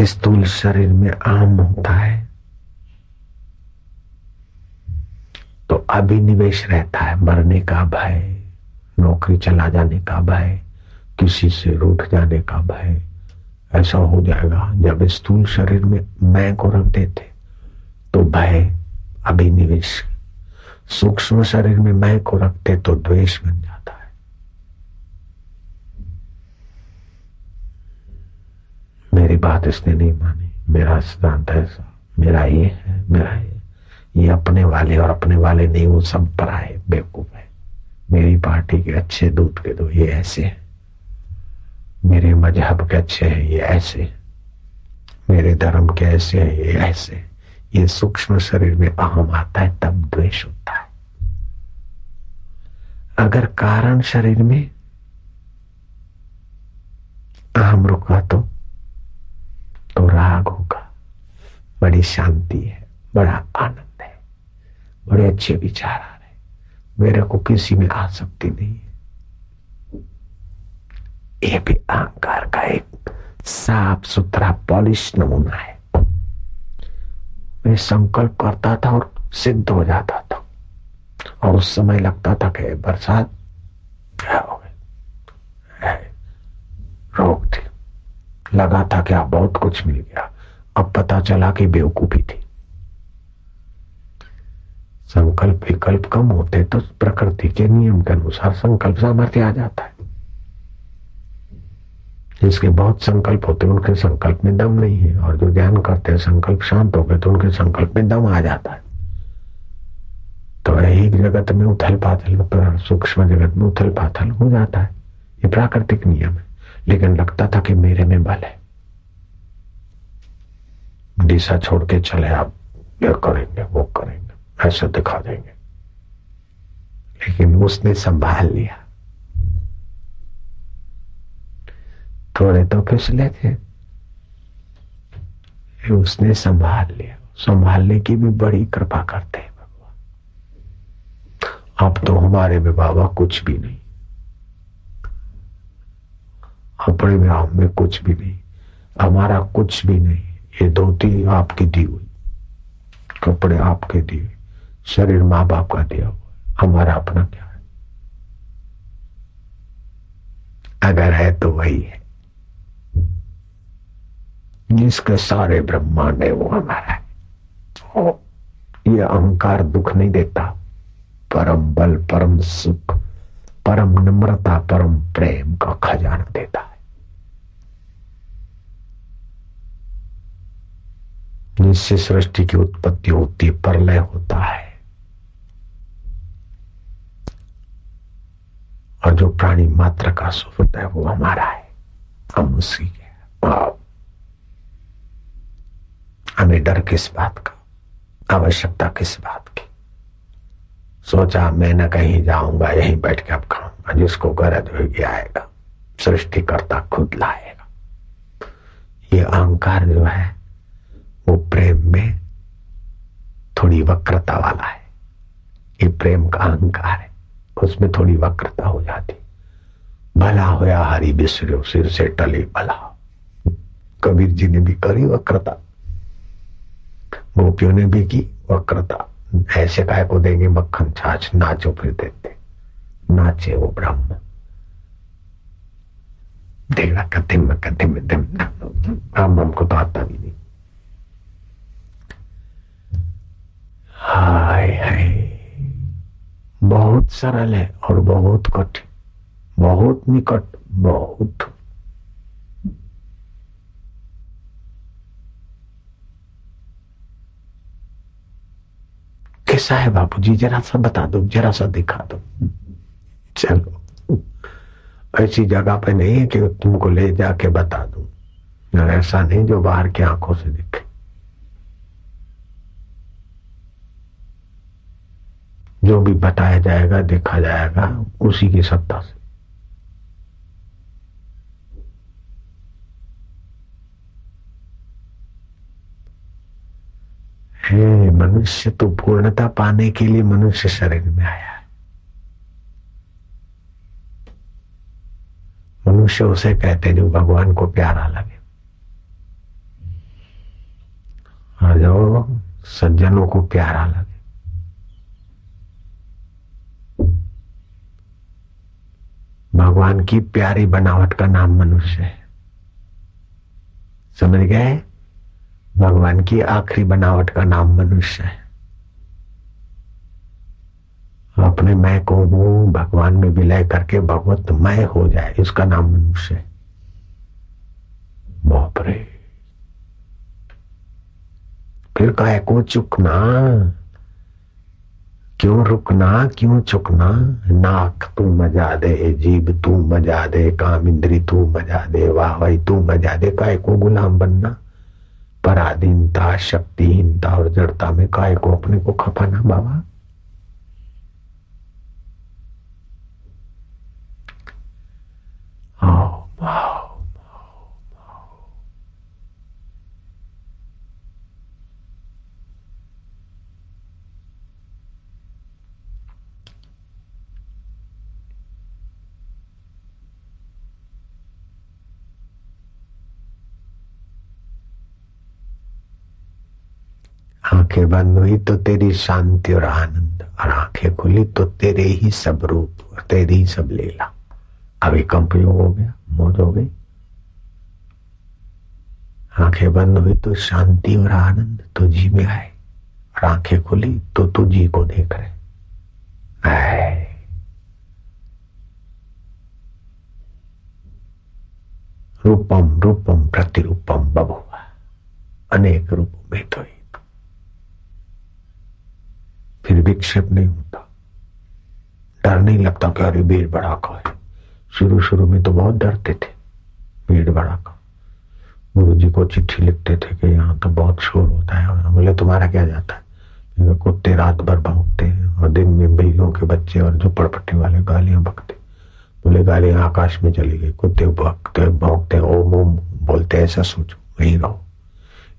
स्थूल शरीर में आम होता है तो अभिनिवेश रहता है, मरने का भय, नौकरी चला जाने का भय, किसी से रूठ जाने का भय। ऐसा हो जाएगा। जब स्थूल शरीर में मैं को रख देते तो भय, अभिनिवेश। सूक्ष्म शरीर में मैं को रखते तो द्वेष बन जाता है। मेरी बात इसने नहीं मानी, मेरा सिद्धांत ऐसा, मेरा ये है, मेरा ये अपने वाले और अपने वाले नहीं, वो सब पराये बेवकूफ है। मेरी पार्टी के अच्छे दूध के दो, ये ऐसे है, मेरे मजहब के अच्छे हैं, ये ऐसे, मेरे धर्म के ऐसे हैं, ये ऐसे। ये सूक्ष्म शरीर में अहम आता है तब द्वेष होता है। अगर कारण शरीर में अहम रुका तो राग होगा, बड़ी शांति है, बड़ा आनंद है, बड़े अच्छे विचार आ रहे, मेरे को किसी में आसक्ति नहीं है। ये भी अहंकार का एक साफ सुथरा पॉलिश नमूना है। मैं संकल्प करता था और सिद्ध हो जाता था, और उस समय लगता था कि बरसात क्या हो गई, रोक थी, लगा था कि बहुत कुछ मिल गया। अब पता चला कि बेवकूफी थी। संकल्प विकल्प कम होते तो प्रकृति के नियम के अनुसार संकल्प सामर्थ्य आ जाता है। जिसके बहुत संकल्प होते हैं उनके संकल्प में दम नहीं है, और जो ध्यान करते हैं संकल्प शांत हो गए तो उनके संकल्प में दम आ जाता है। तो एक जगत में उथल पाथल, सूक्ष्म जगत में उथल पाथल हो जाता है। ये प्राकृतिक नियम है। लेकिन लगता था कि मेरे में बल है, दिशा छोड़ के चले, आप ये करेंगे वो करेंगे ऐसा दिखा देंगे। लेकिन उसने संभाल लिया। थोड़े तो फिसले थे, उसने संभाल लिया। संभालने की भी बड़ी कृपा करते हैं भगवान। अब तो हमारे में बाबा कुछ भी नहीं, अपने में हम में कुछ भी नहीं, हमारा कुछ भी नहीं। ये धोती आपकी दी हुई, कपड़े आपके दिए, शरीर माँ बाप का दिया हुआ, हमारा अपना क्या है? अगर है तो वही है। जिसके सारे ब्रह्मांड है वो हमारा है। ये अहंकार दुख नहीं देता। परम बल, परम सुख, परम नम्रता, परम प्रेम का खजाना देता है। जिससे सृष्टि की उत्पत्ति होती है, प्रलय होता है, और जो प्राणी मात्र का सुहृद है वो हमारा है, हम उसी के। हमें डर किस बात का, आवश्यकता किस बात की? सोचा मैं न कहीं जाऊंगा, यहीं बैठ के अब खाऊंगा, जिसको गरज होगी आएगा, सृष्टिकर्ता खुद लाएगा। ये अहंकार जो है वो प्रेम में थोड़ी वक्रता वाला है। ये प्रेम का अहंकार है, उसमें थोड़ी वक्रता हो जाती। भला होया हरि बिसर्यो, सिर से टली भला। कबीर जी ने भी करी वक्रता, गोपियों ने भी की वक्रता। ऐसे काय को देंगे मक्खन छाछ, नाचो फिर देते, नाचे वो ब्रह्म। देगा कथिम हमको तो आता भी नहीं। हाय हाय, बहुत सरल है और बहुत कठिन, बहुत निकट, बहुत। कैसा है बापूजी, जरा सा बता दो, जरा सा दिखा दो। चलो, ऐसी जगह पे नहीं है कि तुमको ले जाके बता दूं, ऐसा नहीं जो बाहर की आंखों से दिखे। जो भी बताया जाएगा, देखा जाएगा, उसी की सत्ता से। हे मनुष्य, तो पूर्णता पाने के लिए मनुष्य शरीर में आया है। मनुष्य उसे कहते हैं जो भगवान को प्यारा लगे, और जो सज्जनों को प्यारा लगे। भगवान की प्यारी बनावट का नाम मनुष्य है, समझ गए? भगवान की आखिरी बनावट का नाम मनुष्य है। अपने मैं को हूं भगवान में विलय करके भगवत मैं हो जाए, इसका नाम मनुष्य है। बाप रे, फिर काहे को चुकना, क्यों रुकना, क्यों चुकना? नाक तू मजा दे, जीभ तू मजा दे, काम इंद्री तू मजा दे, वाह भाई तू मजा दे। काहे को गुलाम बनना? पराधीनता, शक्तिहीनता और जड़ता में काहे को अपने को खपाना बाबा? आओ आओ। आंखें बंद हुई तो तेरी शांति और आनंद, और आंखें खुली तो तेरे ही सब रूप और तेरी ही सब लीला। अभी कंप योग हो गया, मौज हो गई। आंखें बंद हुई तो शांति और आनंद तुझी में आए, और और आंखें खुली तो तू जी को देख रहे। रूपम रूपम प्रतिरूपम बभुवा, अनेक रूपों में तो ही। फिर विक्षेप नहीं होता, डर नहीं लगता कि अरे भीड़ भड़ाका है। शुरू शुरू में तो बहुत डरते थे भीड़ भड़ाका। गुरु जी को चिट्ठी लिखते थे कि यहाँ तो बहुत शोर होता है। बोले तुम्हारा क्या जाता है, कुत्ते रात भर भौंकते हैं और दिन में भीलों के बच्चे और झोपड़पट्टी वाले गालियां बकते। बोले गालियां आकाश में चली गई, कुत्ते भौंकते भौंकते ओम ओम बोलते, ऐसा सोचो वहीं रहो।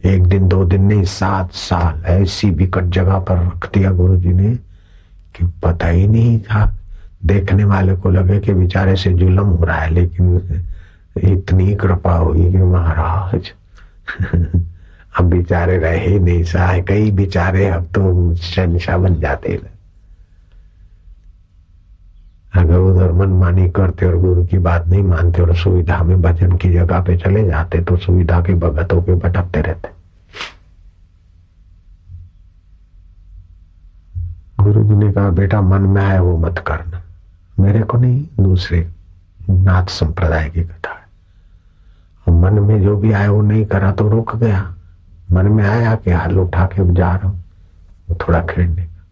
एक दिन 2 दिन नहीं 7 साल ऐसी विकट जगह पर रख दिया गुरु जी ने कि पता ही नहीं था। देखने वाले को लगे कि बेचारे से जुल्म हो रहा है, लेकिन इतनी कृपा हुई कि महाराज अब बेचारे रहे नहीं सहाय। कई बेचारे अब तो शहंशाह बन जाते हैं। अगर उधर मनमानी करते और गुरु की बात नहीं मानते और सुविधा में भजन की जगह पे चले जाते तो सुविधा के भगतों के भटकते रहते। गुरु जी ने कहा बेटा मन में आए वो मत करना। मेरे को नहीं, दूसरे नाथ संप्रदाय की कथा है। मन में जो भी आया वो नहीं करा तो रुक गया। मन में आया कि हल उठा के जा रहा हूं वो थोड़ा खेलने का।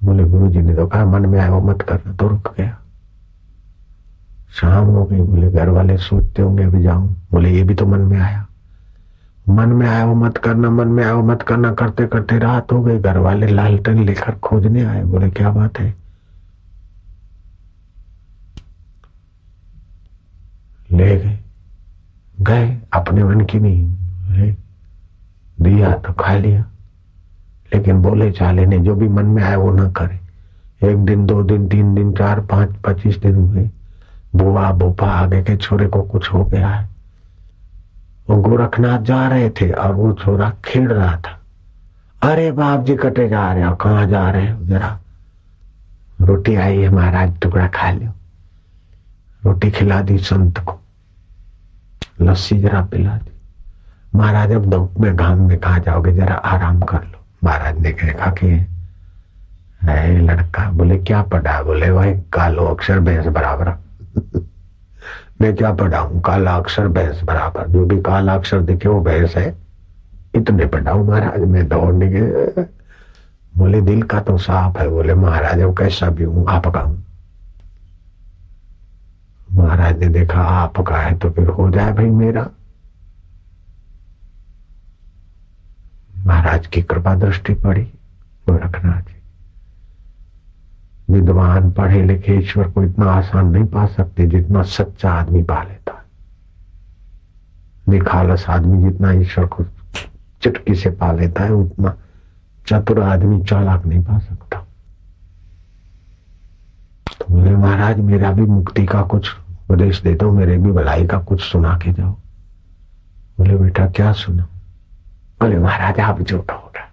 बोले गुरु जी ने तो कहा मन में आया वो मत करना, तो रुक गया। शाम हो गई। बोले घर वाले सोचते होंगे अभी जाऊं। बोले ये भी तो मन में आया। मन में आया वो मत करना, मन में आया वो मत करना करते करते रात हो गई। घर वाले लालटेन लेकर खोजने आए। बोले क्या बात है। ले गए अपने मन की नहीं, दिया तो खा लिया। लेकिन बोले चाले ने जो भी मन में आए वो न करे। 1 दिन 2 दिन 3 दिन 4 5 25 दिन हुए। बुआ भोपा आगे के छोरे को कुछ हो गया है। वो गोरखनाथ जा रहे थे और वो छोरा खेल रहा था। अरे बाप जी कटे जा रहे हो, कहाँ जा रहे हो, जरा रोटी आई है महाराज टुकड़ा खा लो। रोटी खिला दी संत को, लस्सी जरा पिला दी। महाराज अब धूप में घाम में कहा जाओगे, जरा आराम कर लो। महाराज ने कहा कि है लड़का। बोले क्या पढ़ा। बोले वही कालो अक्षर भैंस बराबर। मैं क्या पढ़ा हूं, काला अक्षर भैंस बराबर। जो भी काला अक्षर दिखे वो भैंस है, इतने पढ़ा हूं महाराज। मैं दौड़ने के। बोले दिल का तो साफ है। बोले महाराज अब कैसा भी हूं आपका हूं। महाराज ने देखा आपका है तो फिर हो जाए भाई मेरा। महाराज की कृपा दृष्टि पड़ी। गोरखनाथ जी विद्वान पढ़े लिखे ईश्वर को इतना आसान नहीं पा सकते जितना सच्चा आदमी पा लेता है। निखालस आदमी जितना ईश्वर को चुटकी से पा लेता है उतना चतुर आदमी चालाक नहीं पा सकता। तो बोले महाराज मेरा भी मुक्ति का कुछ उपदेश दे दो, मेरे भी भलाई का कुछ सुना के जाओ। बोले बेटा क्या सुना। बोले महाराज आप झूठा हो रहा।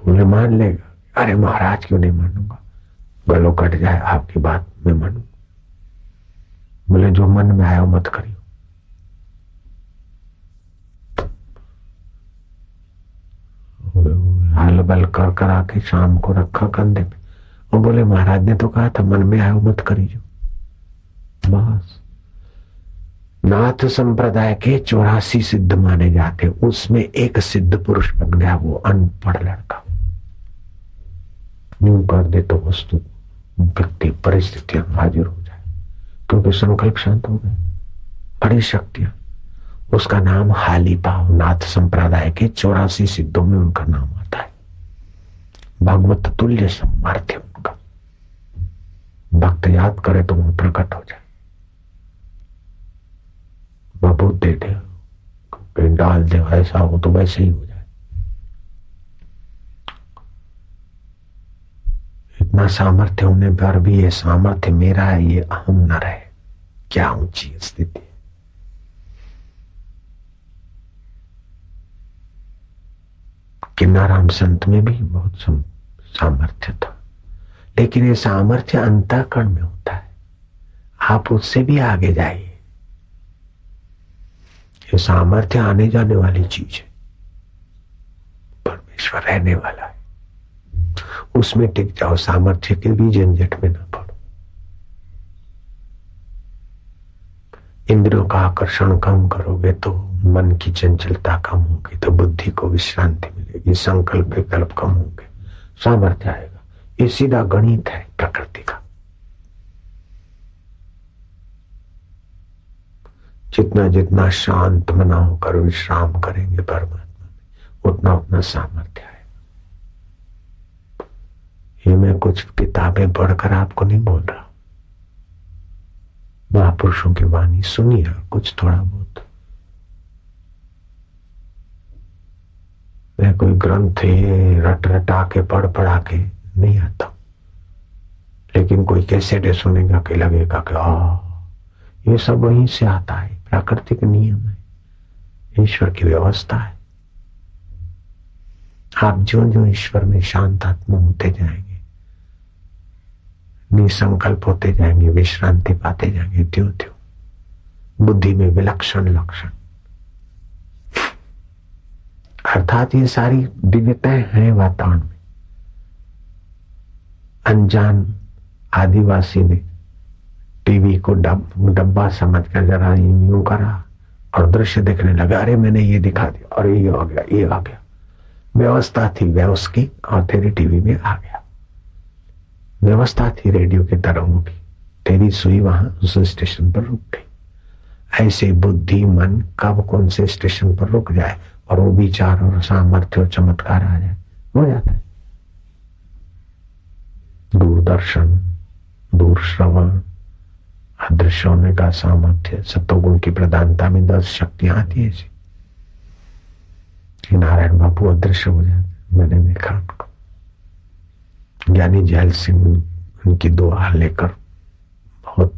बोले मान लेगा। अरे महाराज क्यों नहीं मानूंगा, गलों कट जाए आपकी बात मैं मानू। बोले जो मन में आया मत करियो। हल बल कर करा के शाम को रखा कंधे पे और बोले महाराज ने तो कहा था मन में आया मत करियो। बस नाथ संप्रदाय के 84 सिद्ध माने जाते, उसमें एक सिद्ध पुरुष बन गया वो अनपढ़ लड़का। यूं कर दे तो वस्तु व्यक्ति परिस्थितियां हाजिर हो जाए, क्योंकि संकल्प शांत हो गए। बड़ी शक्तियां। उसका नाम हाली पाव। नाथ संप्रदाय के 84 सिद्धों में उनका नाम आता है। भगवत तुल्य सामर्थ्य उनका। भक्त याद करे तो वो प्रकट हो जाए। बबूत दे दे, कहीं डाल दे, ऐसा हो तो वैसे ही हो जाए। इतना सामर्थ्य होने पर भी ये सामर्थ्य मेरा है ये अहम न रहे, क्या ऊंची स्थिति है। किन्नाराम संत में भी बहुत सामर्थ्य था, लेकिन ये सामर्थ्य अंतःकरण में होता है। आप उससे भी आगे जाइए। ये सामर्थ्य आने जाने वाली चीज है, परमेश्वर रहने वाला है, उसमें टिक जाओ, सामर्थ्य के भी झंझट में ना पड़ो। इंद्रियों का आकर्षण कम करोगे तो मन की चंचलता कम होगी, तो बुद्धि को विश्रांति मिलेगी, संकल्प विकल्प कम होंगे, सामर्थ्य आएगा। ये सीधा गणित है प्रकृति का। जितना जितना शांत मना होकर विश्राम करेंगे परमात्मा में, उतना उतना सामर्थ्य आएगा। ये मैं कुछ किताबें पढ़कर आपको नहीं बोल रहा, महापुरुषों की वाणी सुनिए, कुछ थोड़ा बहुत। मैं कोई ग्रंथ रट रटा के पढ़ा के नहीं आता, लेकिन कोई कैसेट सुनेगा कि लगेगा कि ये सब वहीं से आता है, प्राकृतिक नियम है, ईश्वर की व्यवस्था है। आप जो जो ईश्वर में शांत आत्मा होते जाएंगे, निसंकल्प होते जाएंगे, विश्रांति पाते जाएंगे, त्यों त्यों बुद्धि में विलक्षण लक्षण, अर्थात ये सारी दिव्यताएं हैं वातावरण में। अनजान आदिवासी ने टीवी को डब्बा समझकर जरा यूं करा और दृश्य देखने लगा, अरे मैंने ये दिखा दिया और ये आ गया, ये आ गया। व्यवस्था थी व्यवस की और तेरी टीवी में आ गया। व्यवस्था थी रेडियो के तरंगों की, तेरी सुई वहां उस स्टेशन पर रुक गई। ऐसे बुद्धि मन कब कौन से स्टेशन पर रुक जाए और वो विचार और सामर्थ्य और चमत्कार आ जाए, हो जाता है। दूरदर्शन, दूर श्रवण, अदृश्य होने का सामर्थ्य, सत्वगुण की प्रधानता में 10 शक्तियां आती है। नारायण बापू अदृश्य हो जाते, मैंने देखा उनको। ज्ञानी जैल सिंह उनकी दुआ लेकर बहुत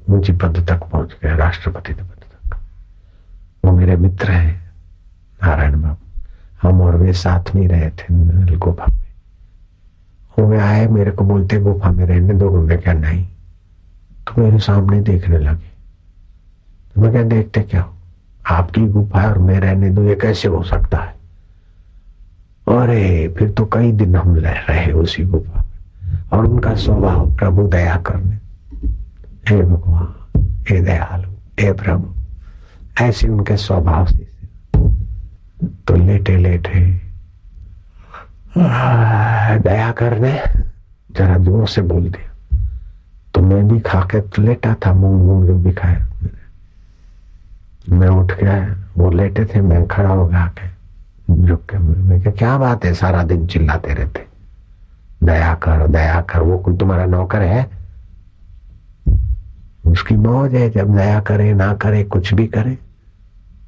ऊंची पद तक पहुंच गए, राष्ट्रपति पद तक। वो मेरे मित्र हैं नारायण बाबू, हम और वे साथ में रहे थे गुफा में। वो आए, मेरे को बोलते गुफा में रहने दो। मैं क्या नहीं, तो मेरे सामने देखने लगे। तो मैं क्या देखते क्या हो, आपकी गुफा है और मैं रहने दो, ये कैसे हो सकता है? अरे फिर तो कई दिन हम रह रहे उसी गुफा में। और उनका स्वभाव प्रभु दया करने, हे भगवान, हे दयालु, हे प्रभु, ऐसे उनके स्वभाव से। तो लेटे लेटे दया करने जरा जोर से बोल दिया, तो मैं भी खाके तो लेटा था, मुंह मुंह जो भी खाया। मैं उठ गया, वो लेटे थे, मैं खड़ा हो गया के झुक के। मैं क्या बात है, सारा दिन चिल्लाते रहते दया कर दया कर। वो कोई तुम्हारा नौकर है? उसकी मौज है, जब दया करे ना करे कुछ भी करे,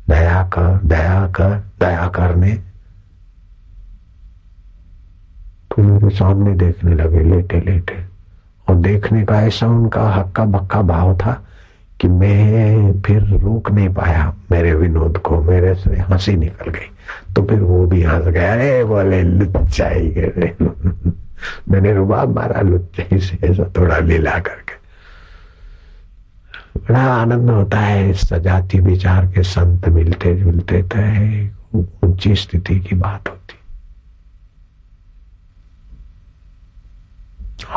दया कर दया कर दया करने। तो मेरे सामने देखने लगे लेटे लेटे, और देखने का ऐसा उनका हक्का बक्का भाव था कि मैं फिर रोक नहीं पाया मेरे विनोद को, मेरे से हंसी निकल गई। तो फिर वो भी हंस गया, अरे बोले लुच्चाई गए। मैंने रुबाब मारा लुच्चाई से, ऐसा थोड़ा लीला करके। बड़ा आनंद होता है सजाती विचार के संत मिलते जुलते, तो ऊंची स्थिति की बात होती।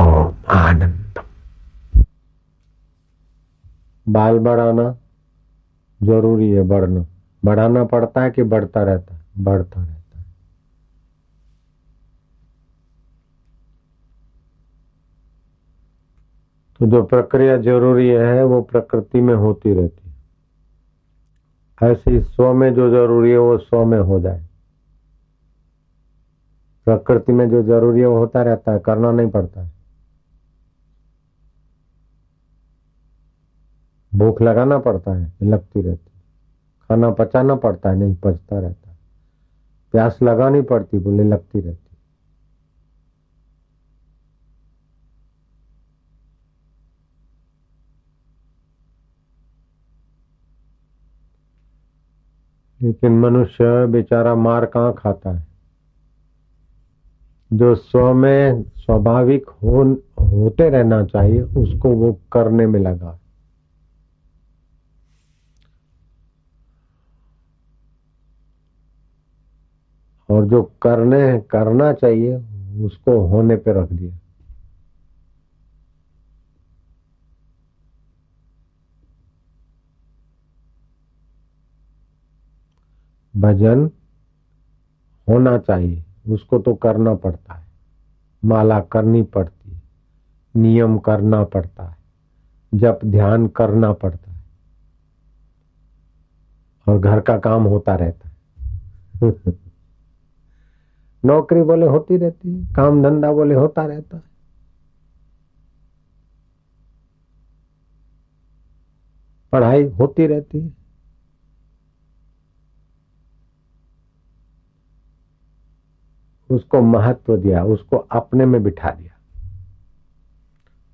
ओम आनंद। बाल बढ़ाना जरूरी है, बढ़ाना पड़ता है कि बढ़ता रहता है? बढ़ता रहता है। तो जो प्रक्रिया जरूरी है वो प्रकृति में होती रहती है। ऐसे ही स्व में जो जरूरी है वो स्व में हो जाए। प्रकृति में जो जरूरी है वो होता रहता है, करना नहीं पड़ता है। भूख लगाना पड़ता है, लगती रहती है। खाना पचाना पड़ता है, नहीं पचता रहता है। प्यास लगानी पड़ती, बोले लगती रहती। लेकिन मनुष्य बेचारा मार कहाँ खाता है? जो स्व में स्वाभाविक होते रहना चाहिए उसको वो करने में लगा। और जो करना चाहिए उसको होने पे रख दिया। भजन होना चाहिए, उसको तो करना पड़ता है, माला करनी पड़ती है, नियम करना पड़ता है, जप ध्यान करना पड़ता है, और घर का काम होता रहता है। नौकरी बोले होती रहती है, काम धंधा बोले होता रहता है। पढ़ाई होती रहती है। उसको महत्व दिया, उसको अपने में बिठा दिया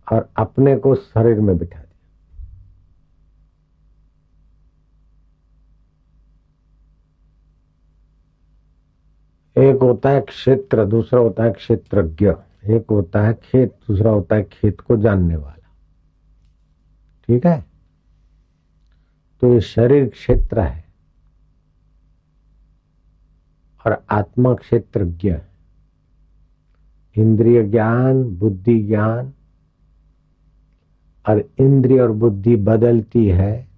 और अपने को शरीर में बिठा दिया। एक होता है क्षेत्र, दूसरा होता है क्षेत्रज्ञ। एक होता है खेत, दूसरा होता है खेत को जानने वाला। ठीक है, तो ये शरीर क्षेत्र है और आत्मा क्षेत्रज्ञ है। इंद्रिय ज्ञान, बुद्धि ज्ञान, और इंद्रिय और बुद्धि बदलती है,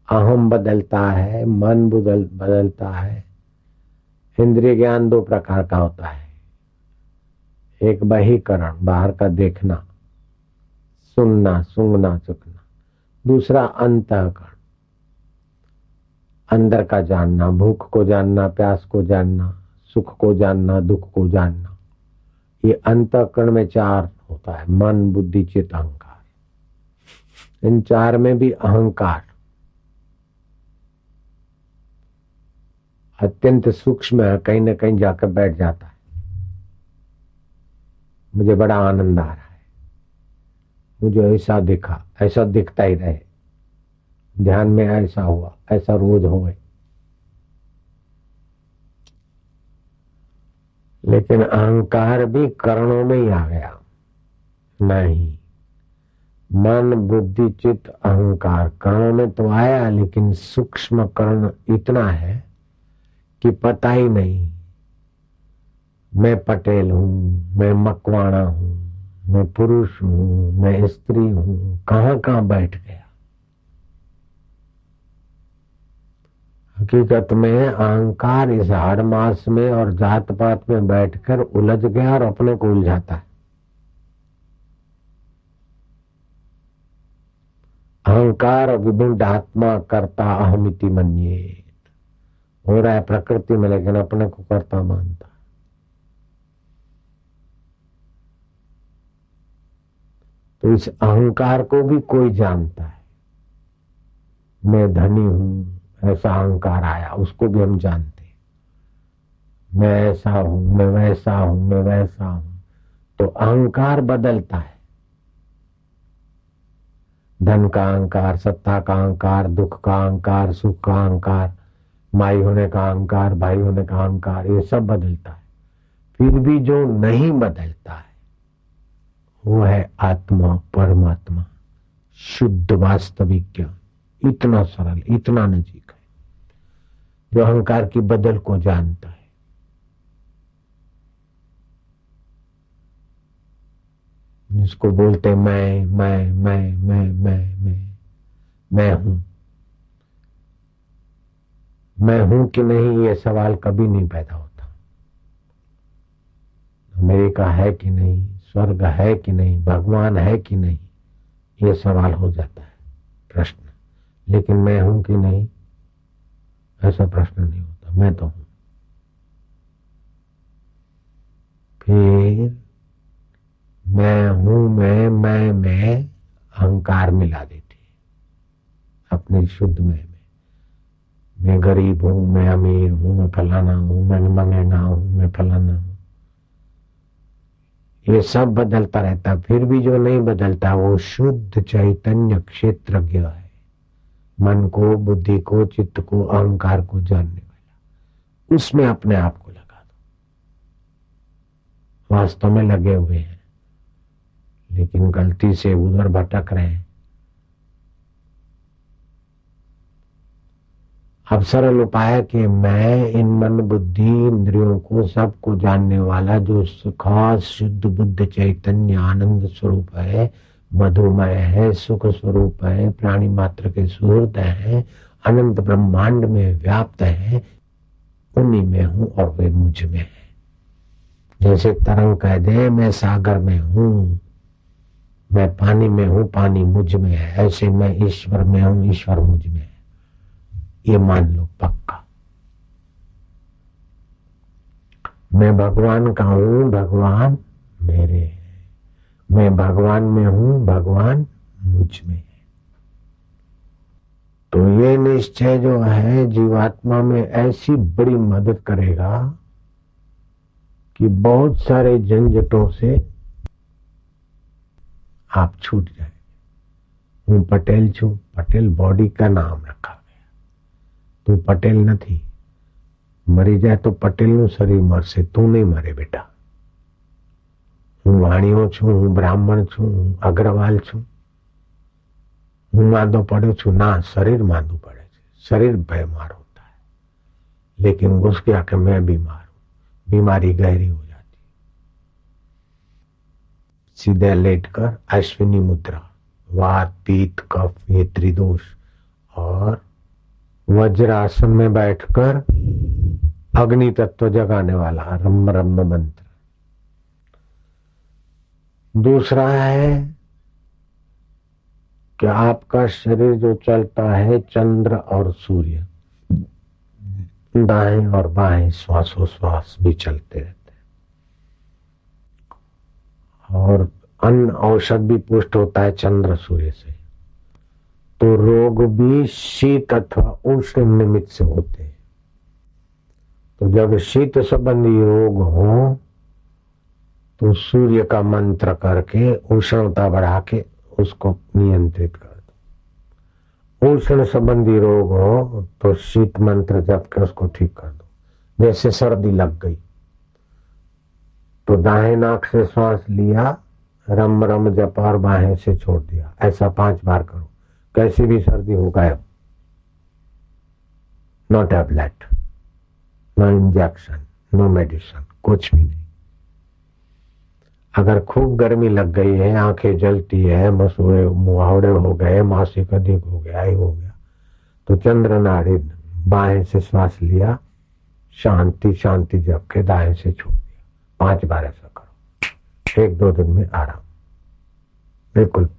अहम बदलता है, मन बदलता है। इंद्रिय ज्ञान दो प्रकार का होता है, एक बहिकरण, बाहर का देखना, सुनना, सूंघना, चखना। दूसरा अंतःकरण, अंदर का जानना, भूख को जानना, प्यास को जानना, सुख को जानना, दुख को जानना। ये अंतःकरण में चार होता है, मन, बुद्धि, चित्त, अहंकार। इन चार में भी अहंकार अत्यंत सूक्ष्म है, कहीं न कहीं जाकर बैठ जाता है। मुझे बड़ा आनंद आ रहा है, मुझे ऐसा दिखा, ऐसा दिखता ही रहे, ध्यान में ऐसा हुआ, ऐसा रोज होए। लेकिन अहंकार भी करणों में ही आ गया। नहीं, मन, बुद्धि, चित्त, अहंकार करणों में तो आया, लेकिन सूक्ष्म कर्ण इतना है कि पता ही नहीं। मैं पटेल हूं, मैं मकवाणा हूं, मैं पुरुष हूं, मैं स्त्री हूं, कहां कहां बैठ गया। हकीकत में अहंकार इस हाड़ मास में और जात पात में बैठकर उलझ गया और अपने को उलझाता है। अहंकार विभिन्न आत्मा कर्ता अहमिति मन्येत हो रहा है प्रकृति में, लेकिन अपने को कर्ता मानता है। तो इस अहंकार को भी कोई जानता है। मैं धनी हूं, ऐसा अहंकार आया, उसको भी हम जानते हैं। मैं ऐसा हूं, मैं वैसा हूं, मैं वैसा हूं। तो अहंकार बदलता है। धन का अहंकार, सत्ता का अहंकार, दुख का अहंकार, सुख का अहंकार, माई होने का अहंकार, भाई होने का अहंकार, ये सब बदलता है। फिर भी जो नहीं बदलता है वो है आत्मा, परमात्मा, शुद्ध वास्तविक ज्ञान। इतना सरल, इतना नजीक है, जो अहंकार की बदल को जानता है। जिसको बोलते मैं हूं। मैं हूं कि नहीं, ये सवाल कभी नहीं पैदा होता। अमेरिका है कि नहीं, स्वर्ग है कि नहीं, भगवान है कि नहीं, ये सवाल हो जाता है, प्रश्न। लेकिन मैं हूं कि नहीं, ऐसा प्रश्न नहीं होता। मैं तो हूं। फिर मैं हूं, मैं अहंकार मिला देती है अपने शुद्ध में। मैं गरीब हूं, मैं अमीर हूं, मैं फलाना हूं, मैं मंगेगा हूं, मैं फलाना हूं। ये सब बदलता रहता, फिर भी जो नहीं बदलता वो शुद्ध चैतन्य क्षेत्रज्ञ है। मन को, बुद्धि को, चित्त को, अहंकार को जानने वाला। उसमें अपने आप को लगा दो। वास्तव में लगे हुए हैं, लेकिन गलती से उधर भटक रहे हैं। अब सरल उपाय है कि मैं इन मन बुद्धि इंद्रियों को सबको जानने वाला जो खास शुद्ध बुद्ध चैतन्य आनंद स्वरूप है, मधुमय है, सुख स्वरूप है, प्राणी मात्र के सुहृद है, अनंत ब्रह्मांड में व्याप्त है, उन्हीं में हूं और वे मुझ में है। जैसे तरंग कह दे मैं सागर में हूं, मैं पानी में हूं, पानी मुझ में है, ऐसे मैं ईश्वर में हूं, ईश्वर मुझ में है। ये मान लो पक्का। मैं भगवान का हूं, भगवान मेरे है। मैं भगवान में हूं, भगवान मुझ में है। तो ये निश्चय जो है जीवात्मा में ऐसी बड़ी मदद करेगा कि बहुत सारे झंझटों से आप छूट जाए। हूं पटेल छू, पटेल बॉडी का नाम रखा गया। तू पटेल नहीं, मरी जाए तो पटेल નું શરીર મરશે, તું નહીં મરે બેટા। હું વાણિયો છું, હું બ્રાહ્મણ છું, હું અગ્રવાલ છું, હું માંદો પડ્યો છું ना, शरीर मांदू पड़े છે, शरीर बीमार होता है, लेकिन घुस गया कि मैं बीमार हूं, बीमारी गहरी हो जाती। सीधे लेटकर अश्विनी मुद्रा, वात पित्त कफ ये त्रिदोष, और वज्रासन में बैठकर अग्नि तत्व जगाने वाला रम रम मंत्र। दूसरा है कि आपका शरीर जो चलता है चंद्र और सूर्य, दाएं और बाएं श्वासोश्वास भी चलते रहते हैं, और अन्न औषध भी पुष्ट होता है चंद्र सूर्य से। तो रोग भी शीत अथवा उष्ण निमित्त से होते हैं। तो जब शीत संबंधी रोग हो तो सूर्य का मंत्र करके उष्णता बढ़ा के उसको नियंत्रित कर दो। उष्ण संबंधी रोग हो तो शीत मंत्र जप के उसको ठीक कर दो। जैसे सर्दी लग गई तो दाहिने नाक से श्वास लिया, रम रम जप और बाहें से छोड़ दिया। ऐसा 5 बार करो, कैसी भी सर्दी हो गायब। No tablet, no injection, no medicine, कुछ भी नहीं। अगर खूब गर्मी लग गई है, आंखें जलती है, मसूड़े मुहावड़े हो गए, मासिक अधिक हो गया, ही हो गया, तो चंद्र नाड़ी बाएं से श्वास लिया, शांति शांति जप के दाएं से छोड़ दिया। 5 बार ऐसा करो, 1-2 दिन में आराम, बिल्कुल